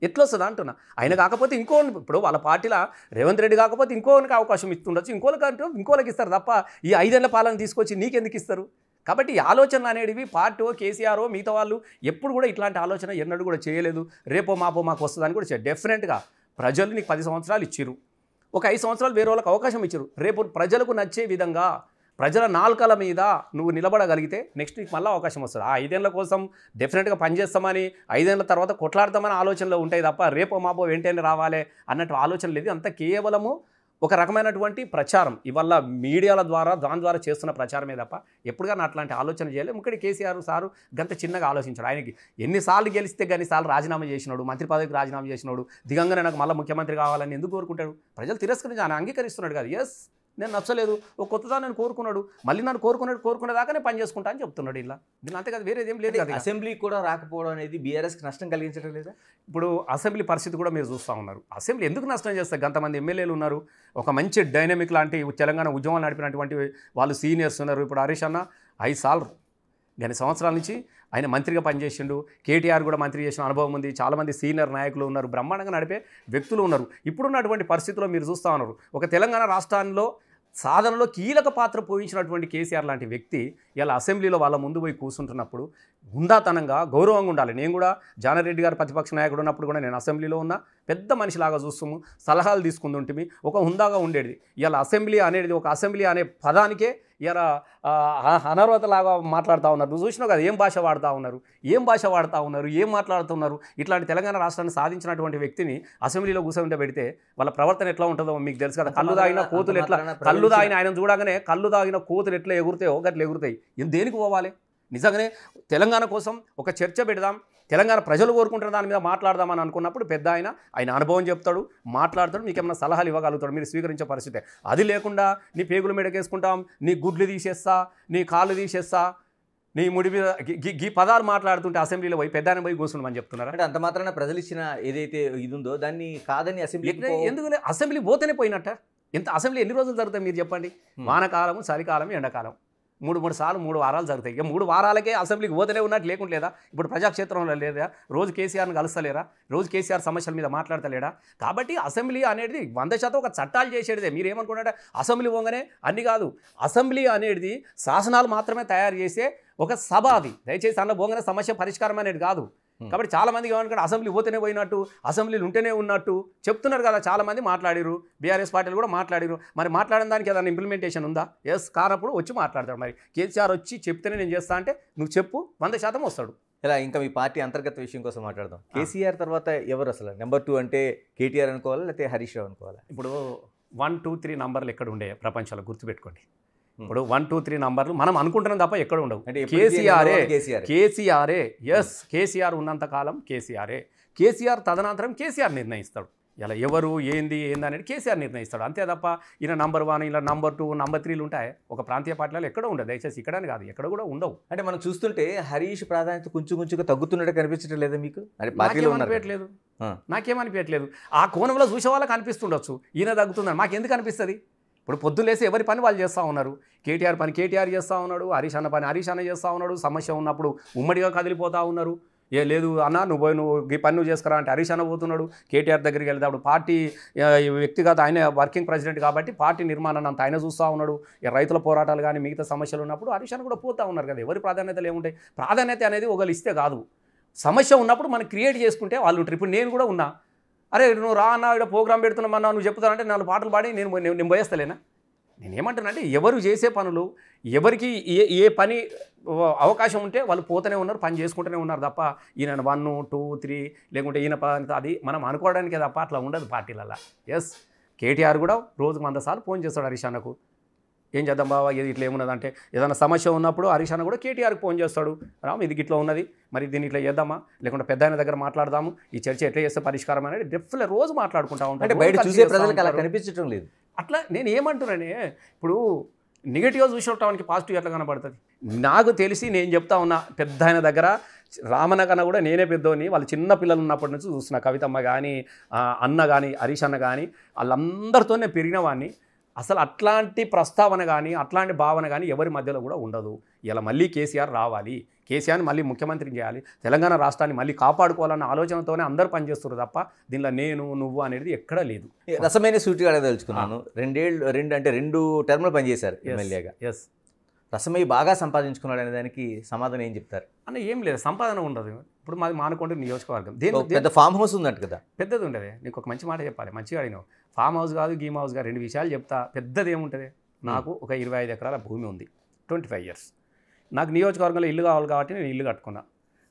ఎట్లొస్తుంది అంటున్నా. ఆయన కాకపోతే ఇప్పుడు వాళ్ళ పార్టీలో రేవంత్ రెడ్డి కాకపోతే ఇంకోనికి అవకాశం ఇస్తుండొచ్చు, ఇంకోళ్ళకి ఇస్తారు తప్ప ఈ 5 ఏళ్ల పాలన తీసుకొచ్చి నీకెందుకు ఇస్తారు? కాబట్టి ఈ ఆలోచనలు అనేటివి పార్టీ కేసీఆర్ మిగతా వాళ్ళు ఎప్పుడు కూడా ఇట్లాంటి ఆలోచన ఎన్నడూ కూడా చేయలేదు. రేపో మాపో మాకు వస్తుందని కూడా డెఫినెట్గా ప్రజలు నీకు 10 సంవత్సరాలు ఇచ్చిరు, ఒక 5 సంవత్సరాలు వేరే వాళ్ళకి అవకాశం ఇచ్చారు. రేపు ప్రజలకు నచ్చే విధంగా ప్రజల నాలుకల మీద నువ్వు నిలబడగలిగితే నెక్స్ట్ నీకు మళ్ళీ అవకాశం వస్తుంది. ఆ 5 ఏళ్ల కోసం డెఫినెట్గా పనిచేస్తామని, 5 ఏళ్ల తర్వాత కొట్లాడతామని ఆలోచనలో ఉంటాయి తప్ప రేపో మాపో వెంటనే రావాలి అన్నట్టు ఆలోచన లేదు. అంతా కేవలము ఒక రకమైనటువంటి ప్రచారం, ఇవల్ల మీడియాల ద్వారా దాని ద్వారా చేస్తున్న ప్రచారమే తప్ప ఎప్పుడుగానే అట్లాంటి ఆలోచన చేయలేదు. ముక్కడి కేసీఆర్ సారు గంత చిన్నగా ఆలోచించాడు. ఆయనకి ఎన్నిసార్లు గెలిస్తే ఎన్నిసార్లు రాజీనామా చేసినాడు, మంత్రి పదవికి రాజీనామా చేసినాడు, దిగంగానే నాకు మళ్ళీ ముఖ్యమంత్రి కావాలని ఎందుకు కోరుకుంటాడు? ప్రజలు తిరస్కరించి ఆయన అంగీకరిస్తున్నాడు కదా. ఎస్ నేను నచ్చలేదు, ఒక కొత్తదా నేను కోరుకున్నాడు, మళ్ళీ నన్ను కోరుకునేదాకానే పని చేసుకుంటా అని చెప్తున్నాడు. ఇలా దీని అంతే కదా, వేరేదేం లేదు కదా. అసెంబ్లీ కూడా రాకపోవడం అనేది బీఆర్ఎస్కి నష్టం కలిగించడం లేదా? ఇప్పుడు అసెంబ్లీ పరిస్థితి కూడా మీరు చూస్తూ ఉన్నారు. అసెంబ్లీ ఎందుకు నష్టం చేస్తారు? కొంతమంది ఎమ్మెల్యేలు ఉన్నారు, ఒక మంచి డైనమిక్ లాంటి తెలంగాణ ఉద్యమాలు నడిపినటువంటి వాళ్ళు సీనియర్స్ ఉన్నారు. ఇప్పుడు హరీష్ అన్న 5 సార్లు 2 సంవత్సరాల నుంచి ఆయన మంత్రిగా పనిచేసిండు. కేటీఆర్ కూడా మంత్రి చేసిన అనుభవం ఉంది. చాలామంది సీనియర్ నాయకులు ఉన్నారు, బ్రహ్మాండంగా నడిపే వ్యక్తులు ఉన్నారు. ఇప్పుడున్నటువంటి పరిస్థితుల్లో మీరు చూస్తూ ఉన్నారు, ఒక తెలంగాణ రాష్ట్రాల్లో సాధనలో కీలక పాత్ర పోయించినటువంటి కేసీఆర్ లాంటి వ్యక్తి ఇలా అసెంబ్లీలో వాళ్ళ ముందు పోయి కూర్చుంటున్నప్పుడు హుందాతనంగా గౌరవంగా ఉండాలి. నేను కూడా జానారెడ్డి గారు ప్రతిపక్ష నాయకుడు ఉన్నప్పుడు కూడా నేను అసెంబ్లీలో ఉన్న పెద్ద మనిషిలాగా చూస్తాము, సలహాలు తీసుకుంటుంటిమి, ఒక హుందాగా ఉండేది. ఇలా అసెంబ్లీ అనేది ఒక అసెంబ్లీ అనే పదానికే ఇలా అనర్హతలాగా మాట్లాడుతూ ఉన్నారు. నువ్వు చూసినావు కదా ఏం భాష వాడుతూ ఉన్నారు, ఏం మాట్లాడుతున్నారు. ఇట్లాంటి తెలంగాణ రాష్ట్రాన్ని సాధించినటువంటి వ్యక్తిని అసెంబ్లీలో కూర్చోబెడితే వాళ్ళ ప్రవర్తన ఎట్లా ఉంటుందో మీకు తెలుసు కదా. కళ్ళు తాగిన ఆయన చూడగానే కళ్ళు తాగిన కోతులు ఎట్లా ఎగురుతాయో గట్లా ఎగురుతాయి. దేనికి పోవాలి? నిజంగానే తెలంగాణ కోసం ఒక చర్చ పెడదాం, తెలంగాణ ప్రజలు కోరుకుంటున్న దాని మీద మాట్లాడదామని అనుకున్నప్పుడు పెద్ద ఆయన అనుభవం చెప్తాడు, మాట్లాడతాడు, మీకు ఏమైనా సలహాలు ఇవ్వగలుగుతాడు, మీరు స్వీకరించే పరిస్థితి. అది లేకుండా నీ పేగులు మెడకేసుకుంటాం, నీ గుడ్లు తీసేస్తా, నీ కాళ్ళు తీసేస్తా, నీ ముడి మీద గీ పదాలు మాట్లాడుతుంటే అసెంబ్లీలో పోయి పెద్ద పోయి కూర్చుండమని చెప్తున్నారు. అంటే అంత మాత్రాన ప్రజలు ఇచ్చిన ఏదైతే ఇది ఉందో దాన్ని కాదని అసెంబ్లీ ఎందుకు అసెంబ్లీ పోతేనే పోయినట్ట. ఎంత అసెంబ్లీ ఎన్ని రోజులు జరుగుతాయి మీరు చెప్పండి? వానకాలము, చలికాలం, ఎండాకాలం 3 సార్లు 3 వారాలు జరుగుతాయి. ఇక 3 వారాలకే అసెంబ్లీకి పోతేనే ఉన్నట్టు లేకుండా ఇప్పుడు ప్రజాక్షేత్రంలో లేదా? రోజు కేసీఆర్ని కలుస్తలేరా? రోజు కేసీఆర్ సమస్యల మీద మాట్లాడతలేడా? కాబట్టి అసెంబ్లీ అనేది 100% ఒక చట్టాలు చేసేదే. మీరు ఏమనుకున్నారంటే అసెంబ్లీ పోగానే అన్ని కాదు. అసెంబ్లీ అనేది శాసనాలు మాత్రమే తయారు చేసే ఒక సభ. అది దయచేసి అన్న పోగానే సమస్య పరిష్కారం అనేది కాదు. కాబట్టి చాలామందికి ఏమనుకుంటే అసెంబ్లీ పోతేనే పోయినట్టు, అసెంబ్లీలు ఉంటేనే ఉన్నట్టు చెప్తున్నారు కదా. చాలామంది మాట్లాడిరు, బీఆర్ఎస్ పార్టీలు కూడా మాట్లాడిరు. మరి మాట్లాడిన దానికి ఏదైనా ఇంప్లిమెంటేషన్ ఉందా? ఎస్ కానప్పుడు వచ్చి మాట్లాడతాడు. మరి కేసీఆర్ వచ్చి చెప్తేనే నేను చేస్తా అంటే నువ్వు చెప్పు, 100% వస్తాడు. ఇలా ఇంకా మీ పార్టీ అంతర్గత విషయం కోసం మాట్లాడదాం. కేసీఆర్ తర్వాత ఎవరు అసలు నెంబర్ 2 అంటే కేటీఆర్ అనుకోవాలా లేకపోతే హరీష్ రావు అనుకోవాలా? ఇప్పుడు 1, 2, 3 నంబర్లు ఎక్కడ ఉండే ప్రపంచంలో గుర్తుపెట్టుకోండి. ఇప్పుడు 1, 2, 3 నంబర్లు మనం అనుకుంటున్నాం తప్ప ఎక్కడ ఉండవు. కేసీఆరే. ఎస్ కేసీఆర్ ఉన్నంత కాలం కేసీఆర్ తదనంతరం కేసీఆర్ నిర్ణయిస్తాడు. ఇలా ఎవరు ఏంది అనేది కేసీఆర్ నిర్ణయిస్తాడు అంతే తప్ప ఈయన నంబర్ 1 ఇలా నంబర్ 2 నంబర్ 3లు ఉంటాయి ఒక ప్రాంతీయ పార్టీలలో ఎక్కడ ఉండదు దయచేసి ఇక్కడని కాదు ఎక్కడ కూడా ఉండవు. అంటే మనం చూస్తుంటే హరీష్ ప్రాధాన్యత కొంచెంగా తగ్గుతున్నట్టు కనిపించడం లేదా మీకు? అంటే పార్టీలో నాకేమనిపించట్లేదు నాకేమనిపించట్లేదు ఆ కోణంలో చూసే వాళ్ళకి అనిపిస్తుండొచ్చు ఈయన తగ్గుతుందని. మాకు ఎందుకు అనిపిస్తుంది? ఇప్పుడు పొద్దులేసి ఎవరి పని వాళ్ళు చేస్తూ ఉన్నారు. కేటీఆర్ పని కేటీఆర్ చేస్తూ ఉన్నాడు, హరీష్ అన్న పని హరీష్ అన్న చేస్తూ ఉన్నాడు. సమస్య ఉన్నప్పుడు ఉమ్మడిగా కదిలిపోతూ ఉన్నారు. లేదు అన్న నువ్వు ఈ పని నువ్వు చేసుకురా అంటే హరీష్ అన్న పోతున్నాడు. కేటీఆర్ దగ్గరికి వెళ్తే అప్పుడు పార్టీ వ్యక్తిగత ఆయన వర్కింగ్ ప్రెసిడెంట్ కాబట్టి పార్టీ నిర్మాణాన్ని అంత ఆయన చూస్తూ ఉన్నాడు. రైతుల పోరాటాలు కానీ మిగతా సమస్యలు ఉన్నప్పుడు హరీష్ అన్న కూడా పోతూ ఉన్నారు కదా. ఎవరి ప్రాధాన్యతలు ఏముంటాయి? ప్రాధాన్యత అనేది ఒకళ్ళు ఇస్తే కాదు, సమస్య ఉన్నప్పుడు మనం క్రియేట్ చేసుకుంటే వాళ్ళు ఉంటారు. ఇప్పుడు నేను కూడా ఉన్నా, అరే నువ్వు రా అన్న ఇక్కడ ప్రోగ్రామ్ పెడుతున్నామన్నా నువ్వు చెప్తానంటే 4 పాటలు పాడి నేను పోయేస్తలేనా? నేనేమంటానంటే ఎవరు చేసే పనులు ఎవరికి ఏ పని అవకాశం ఉంటే వాళ్ళు పోతూనే ఉన్నారు, పని చేసుకుంటూనే ఉన్నారు తప్ప ఈయన 1, 2, 3 లేకుంటే ఈయన అది మనం అనుకోవడానికే తప్ప అట్లా ఉండదు పార్టీలల్లో. ఎస్ కేటీఆర్ కూడా రోజుకు 100 సార్లు ఫోన్ చేస్తాడు హరీష్ అన్నకు. ఏం చేద్దాం బావా ఇది ఇట్లా ఏమున్నదంటే ఏదైనా సమస్య ఉన్నప్పుడు హరీష్ అన్న కూడా కేటీఆర్కి ఫోన్ చేస్తాడు. రామ్ ఇది ఇట్లా ఉన్నది, మరి దీన్ని ఇట్లా చేద్దామా, లేకుంటే పెద్ద ఆయన దగ్గర మాట్లాడదాము, ఈ చర్చ ఎట్లా చేస్తే పరిష్కారం అనేది డెఫ్గా రోజు మాట్లాడుకుంటా ఉంటాం. అంటే బయట చూసే ప్రజలకు అలా కనిపించడం లేదు. అట్లా నేను ఏమంటున్నానే, ఇప్పుడు నెగిటివ్గా చూసేటానికి పాజిటివ్ ఎట్లా కనబడుతుంది? నాకు తెలిసి నేను చెప్తా ఉన్నా పెద్ద ఆయన దగ్గర రామన్న కన్నా కూడా నేనే పెద్దోని. వాళ్ళు చిన్న పిల్లలు ఉన్నప్పటి నుంచి చూస్తున్నా. కవితమ్మ కానీ అన్న కానీ హరీష్ అన్న కానీ వాళ్ళందరితో నేను పెరిగిన వాడిని. అసలు అట్లాంటి ప్రస్తావన కానీ అట్లాంటి భావన కానీ ఎవరి మధ్యలో కూడా ఉండదు. ఇలా మళ్ళీ కేసీఆర్ రావాలి, కేసీఆర్ని మళ్ళీ ముఖ్యమంత్రిని చేయాలి, తెలంగాణ రాష్ట్రాన్ని మళ్ళీ కాపాడుకోవాలన్న ఆలోచనతోనే అందరూ పనిచేస్తున్నారు తప్ప దీనిలో నేను నువ్వు అనేది ఎక్కడా లేదు. రసమైన సూటిగా అడగదలుచుకున్నాను. 2 టర్ములు పనిచేశారు ఎమ్మెల్యేగా. ఎస్ రసమయ్య బాగా సంపాదించుకున్నాడు అనే దానికి సమాధానం ఏం చెప్తారు? అన్న ఏం లేదు, సంపాదన ఉండదు. ఇప్పుడు మాది మానకొండ నియోజకవర్గం, పెద్ద ఫామ్ హౌస్ ఉందంట కదా. పెద్దది ఉండదు. నీకు ఒక మంచి మాట చెప్పాలి, మంచిగా అడిగినావు. ఫామ్ హౌస్ కాదు గీమ్ హౌస్ కాదు, 2 విషయాలు చెప్తా. పెద్దది ఏముంటుంది, నాకు ఒక 25 ఎకరాల భూమి ఉంది, 25 years. నాకు నియోజకవర్గంలో ఇల్లు కావాలి కాబట్టి నేను ఇల్లు కట్టుకున్నా.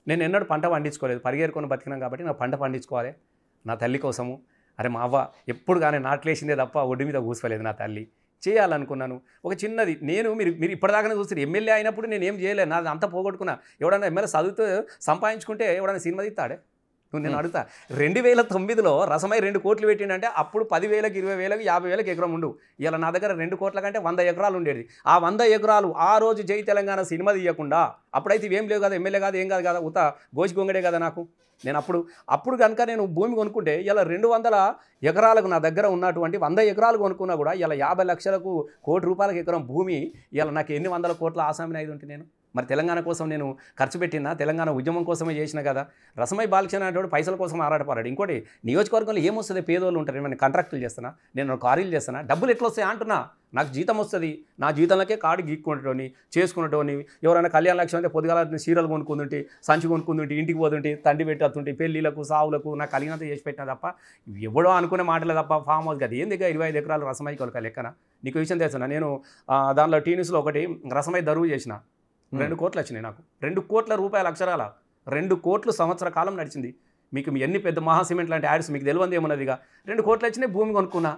నేను ఎన్నడూ పంట పండించుకోలేదు, పరిగెరుకొని బతికినాం కాబట్టి నాకు పంట పండించుకోవాలి నా తల్లి కోసము. అరే మా అవ్వ ఎప్పుడు కానీ నాట్లేసిందే తప్ప ఒడ్డు మీద కూసుకోలేదు నా తల్లి. చేయాలనుకున్నాను ఒక చిన్నది. మీరు ఇప్పటిదాకానే చూస్తారు, ఎమ్మెల్యే అయినప్పుడు నేను ఏం చేయలేదు, నాది అంతా పోగొట్టుకున్నా. ఎవడన్నా ఎమ్మెల్యే చదువుతూ సంపాదించుకుంటే ఎవడన్నా సినిమా తీస్తాడే? నేను అడుగుతా. 2009లో రసమయ్య 2 కోట్లు పెట్టిండంటే అప్పుడు 10,000కి 20,000కి 50,000కి ఎకరం ఉండు. ఇలా నా దగ్గర 2 కోట్ల కంటే 100 ఎకరాలు ఉండేది. ఆ 100 ఎకరాలు ఆ రోజు జై తెలంగాణ సినిమా తీయకుండా, అప్పుడైతే ఇవేం లేవు కదా, ఎమ్మెల్యే కాదు ఏం కాదు కదా, ఉత్త గోచి గొంగడే కదా నాకు. నేను అప్పుడు కనుక నేను భూమి కొనుక్కుంటే ఇలా 200 ఎకరాలకు నా దగ్గర ఉన్నటువంటి 100 ఎకరాలు కొనుక్కున్నా కూడా ఇలా 50 లక్షలకు ₹1,00,00,000 ఎకరం భూమి ఇలా నాకు ఎన్ని 100 కోట్ల ఆసామిని అయి ఉంటే నేను మరి తెలంగాణ కోసం నేను ఖర్చు పెట్టినా, తెలంగాణ ఉద్యమం కోసమే చేసిన కదా. రసమయ్య బాలకృష్ణ అనేవాడు పైసల కోసం ఆరాటపడాడు. ఇంకోటి నియోజకవర్గంలో ఏమొస్తుంది, పేదోళ్ళు ఉంటారు, నేను కాంట్రాక్టులు చేస్తానా, నేను కారీలు చేస్తానా, డబ్బులు ఎట్లా వస్తాయి అంటున్నా. నాకు జీతం వస్తుంది, నా జీతంలోకే కార్డు గీక్కుంటోని చేసుకునేటోని. ఎవరైనా కళ్యాణ లక్ష్యం అంటే పొద్దుగాల చీరలు కొనుక్కుంటుంటే, సంచి కొనుక్కుంటుంటే, ఇంటికి పోతుంటే, తండ్రి పెట్టేస్తుంటే, పెళ్ళిళ్ళకు సావులకు నాకు కలిగినంత చేసి పెట్టినా తప్ప ఎవడో అనుకునే మాటలే తప్ప ఫామ్ హౌస్ కాదు. ఏం దగ్గర 25 ఎకరాలు రసమయ్య కొలక లెక్కన. నీకు విషయం తెలుసునా, నేను దానిలో టీన్యూస్లో ఒకటి రసమయ్య దరువు చేసిన. 2 కోట్లు వచ్చినాయి నాకు. 2 కోట్ల రూపాయల అక్షరాల 2 కోట్లు సంవత్సర కాలం నడిచింది. మీకు ఎన్ని పెద్ద మహాసిమెంట్ లాంటి యాడ్స్ మీకు తెలియదు ఏమన్నదిగా. 2 కోట్లు వచ్చినాయి, భూమి కొనుక్కున్నా.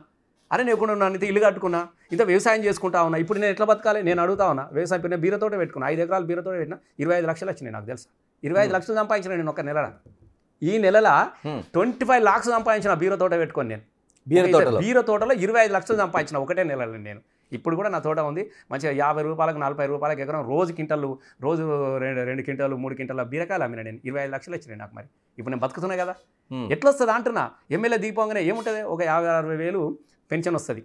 అరే నేను కూడా ఇంత ఇల్లు కట్టుకున్నా, ఇంత వ్యవసాయం చేసుకుంటా ఉన్నా. ఇప్పుడు నేను ఎట్లా బతకాలి నేను అడుగుతా ఉన్నా. వ్యవసాయం ఇప్పుడు నేను బీరతోట పెట్టుకున్నా, 5 ఎకరాలు బీరతోట పెట్టినా, 25 లక్షలు వచ్చినాయి నాకు తెలుసా. 25 లక్షలు సంపాదించిన నేను ఒక నెల. ఈ నెలలో 25 lakhs సంపాదించిన బీరతోట పెట్టుకొని నేను. బీరతోటలో 25 లక్షలు సంపాదించిన ఒకటే నెలలో నేను. ఇప్పుడు కూడా నా తోట ఉంది, మంచిగా 50 రూపాయలకు 40 రూపాయలకు ఎకరం, రోజు 2 క్వింటాలు 3 క్వింటాల బీరకాయలు అమ్మిన నేను. 25 లక్షలు వచ్చినాయి నాకు. మరి ఇప్పుడు నేను బతుకుతున్నా కదా, ఎట్లా వస్తుంది అంటున్నా. ఎమ్మెల్యే దీపంగానే ఏముంటుంది, ఒక 50-60 వేలు పెన్షన్ వస్తుంది,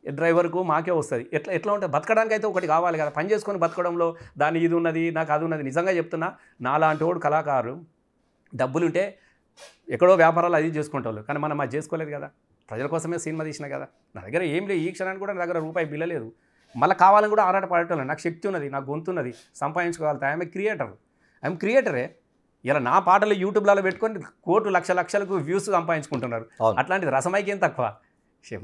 డ్రైవర్కు మాకే వస్తుంది. ఎట్లా ఉంటుంది, బతకడానికి అయితే ఒకటి కావాలి కదా. పని చేసుకొని బతకడంలో దాని ఇది ఉన్నది, నాకు అది ఉన్నది. నిజంగా చెప్తున్నా, నాలాంటి వాడు కళాకారు డబ్బులుంటే ఎక్కడో వ్యాపారాలు అది చేసుకుంటారు, కానీ మనం అది చేసుకోలేదు కదా. ప్రజల కోసమే సినిమా తీసిన కదా. నా దగ్గర ఏం లేదు, ఈ క్షణానికి కూడా నా దగ్గర రూపాయి బిల్ల లేదు. మళ్ళీ కావాలని కూడా ఆరాట పడటం. నాకు శక్తి ఉన్నది, నాకు గొంతున్నది, సంపాదించుకోగలుగుతా. ఐఎమ్ క్రియేటరే. ఇలా నా పాటలు యూట్యూబ్లలో పెట్టుకొని కోట్లు లక్షలకు వ్యూస్ సంపాదించుకుంటున్నారు. అట్లాంటిది రసమయ్యకి ఏం తక్కువ.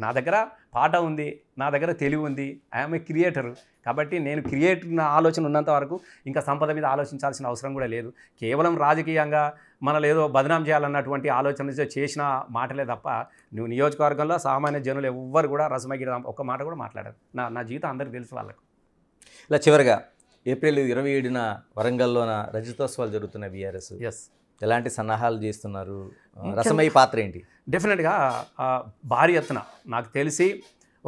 నా దగ్గర పాట ఉంది, నా దగ్గర తెలివి ఉంది, ఐఎమ్ ఏ క్రియేటర్. కాబట్టి నేను క్రియేటర్ ఆలోచన ఉన్నంత వరకు ఇంకా సంపద మీద ఆలోచించాల్సిన అవసరం కూడా లేదు. కేవలం రాజకీయంగా మనలో ఏదో బదనాం చేయాలన్నటువంటి ఆలోచన చేసిన మాటలే తప్ప నువ్వు నియోజకవర్గంలో సామాన్య జనులు ఎవ్వరు కూడా రసమయ్య ఒక్క మాట కూడా మాట్లాడారు. నా జీవితం అందరికీ తెలుసు వాళ్ళకు. ఇలా చివరిగా ఏప్రిల్ 27న వరంగల్లోన రజతోత్సవాలు జరుగుతున్న బీఆర్ఎస్. ఎస్ ఎలాంటి సన్నాహాలు చేస్తున్నారు? రసమయ్య పాత్ర ఏంటి? డెఫినెట్గా భారీ ఎత్తున నాకు తెలిసి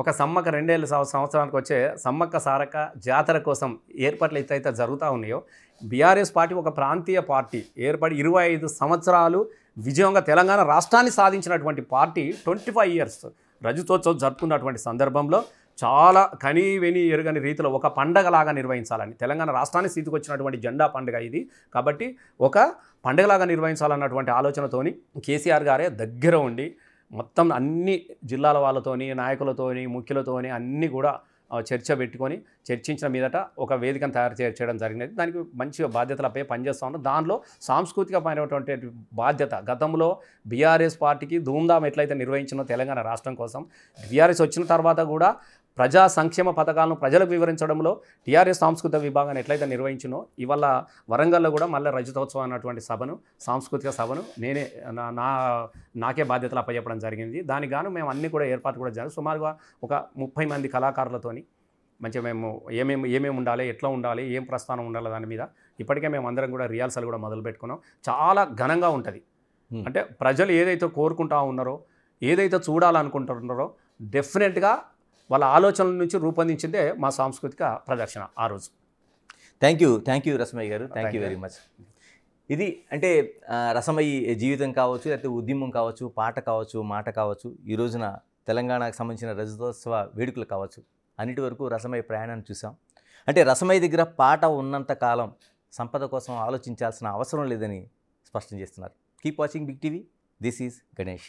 ఒక సమ్మక్క 2 సంవత్సరానికి వచ్చే సమ్మక్క సారక్క జాతర కోసం ఏర్పాట్లు ఎత్తైతే జరుగుతూ ఉన్నాయో, బీఆర్ఎస్ పార్టీ ఒక ప్రాంతీయ పార్టీ ఏర్పడి 25 సంవత్సరాలు విజయంగా తెలంగాణ రాష్ట్రాన్ని సాధించినటువంటి పార్టీ 25 ఇయర్స్ రజతోత్సవం జరుపుకున్నటువంటి సందర్భంలో చాలా కనీవెని ఎరుగని రీతిలో ఒక పండగలాగా నిర్వహించాలని, తెలంగాణ రాష్ట్రానికి స్థితికొచ్చినటువంటి జెండా పండుగ ఇది కాబట్టి ఒక పండుగలాగా నిర్వహించాలన్నటువంటి ఆలోచనతోని కేసీఆర్ గారే దగ్గర ఉండి మొత్తం అన్ని జిల్లాల వాళ్ళతోని నాయకులతోని ముఖ్యులతోని అన్నీ కూడా చర్చ పెట్టుకొని చర్చించిన మీదట ఒక వేదికను తయారు చేయడం జరిగినది. దానికి మంచిగా బాధ్యతలపై పనిచేస్తూ ఉన్నాం. దానిలో సాంస్కృతికమైనటువంటి బాధ్యత గతంలో బీఆర్ఎస్ పార్టీకి ధూమ్ధామ్ ఎట్లయితే నిర్వహించినో తెలంగాణ రాష్ట్రం కోసం, బీఆర్ఎస్ వచ్చిన తర్వాత కూడా ప్రజా సంక్షేమ పథకాలను ప్రజలకు వివరించడంలో టీఆర్ఎస్ సాంస్కృతిక విభాగాన్ని ఎట్లయితే నిర్వహించినో, ఇవాళ వరంగల్లో కూడా మళ్ళీ రజతోత్సవం అన్నటువంటి సభను, సాంస్కృతిక సభను నేనే నాకే బాధ్యతలు అప్పచెప్పడం జరిగింది. దానికి గాను మేము అన్ని కూడా ఏర్పాటు కూడా జరిగింది. సుమారుగా ఒక 30 మంది కళాకారులతోని మంచిగా మేము ఏమేమి ఉండాలి, ఎట్లా ఉండాలి, ఏం ప్రస్థానం ఉండాలి దాని మీద ఇప్పటికే మేము అందరం కూడా రిహార్సల్ కూడా మొదలు పెట్టుకున్నాం. చాలా ఘనంగా ఉంటుంది. అంటే ప్రజలు ఏదైతే కోరుకుంటా ఉన్నారో, ఏదైతే చూడాలనుకుంటున్నారో డెఫినెట్గా వాళ్ళ ఆలోచనల నుంచి రూపొందించిందే మా సాంస్కృతిక ప్రదర్శన ఆ రోజు. థ్యాంక్ యూ రసమయ్య గారు, థ్యాంక్ యూ వెరీ మచ్. ఇది అంటే రసమయ్య జీవితం కావచ్చు, లేకపోతే ఉద్యమం కావచ్చు, పాట కావచ్చు, మాట కావచ్చు, ఈ రోజున తెలంగాణకు సంబంధించిన రజతోత్సవ వేడుకలు కావచ్చు, అన్నిటి వరకు రసమయ్య ప్రయాణాన్ని చూసాం. అంటే రసమయ్య దగ్గర పాట ఉన్నంత కాలం సంపద కోసం ఆలోచించాల్సిన అవసరం లేదని స్పష్టం చేస్తున్నారు. Keep watching Big TV. This is Ganesh.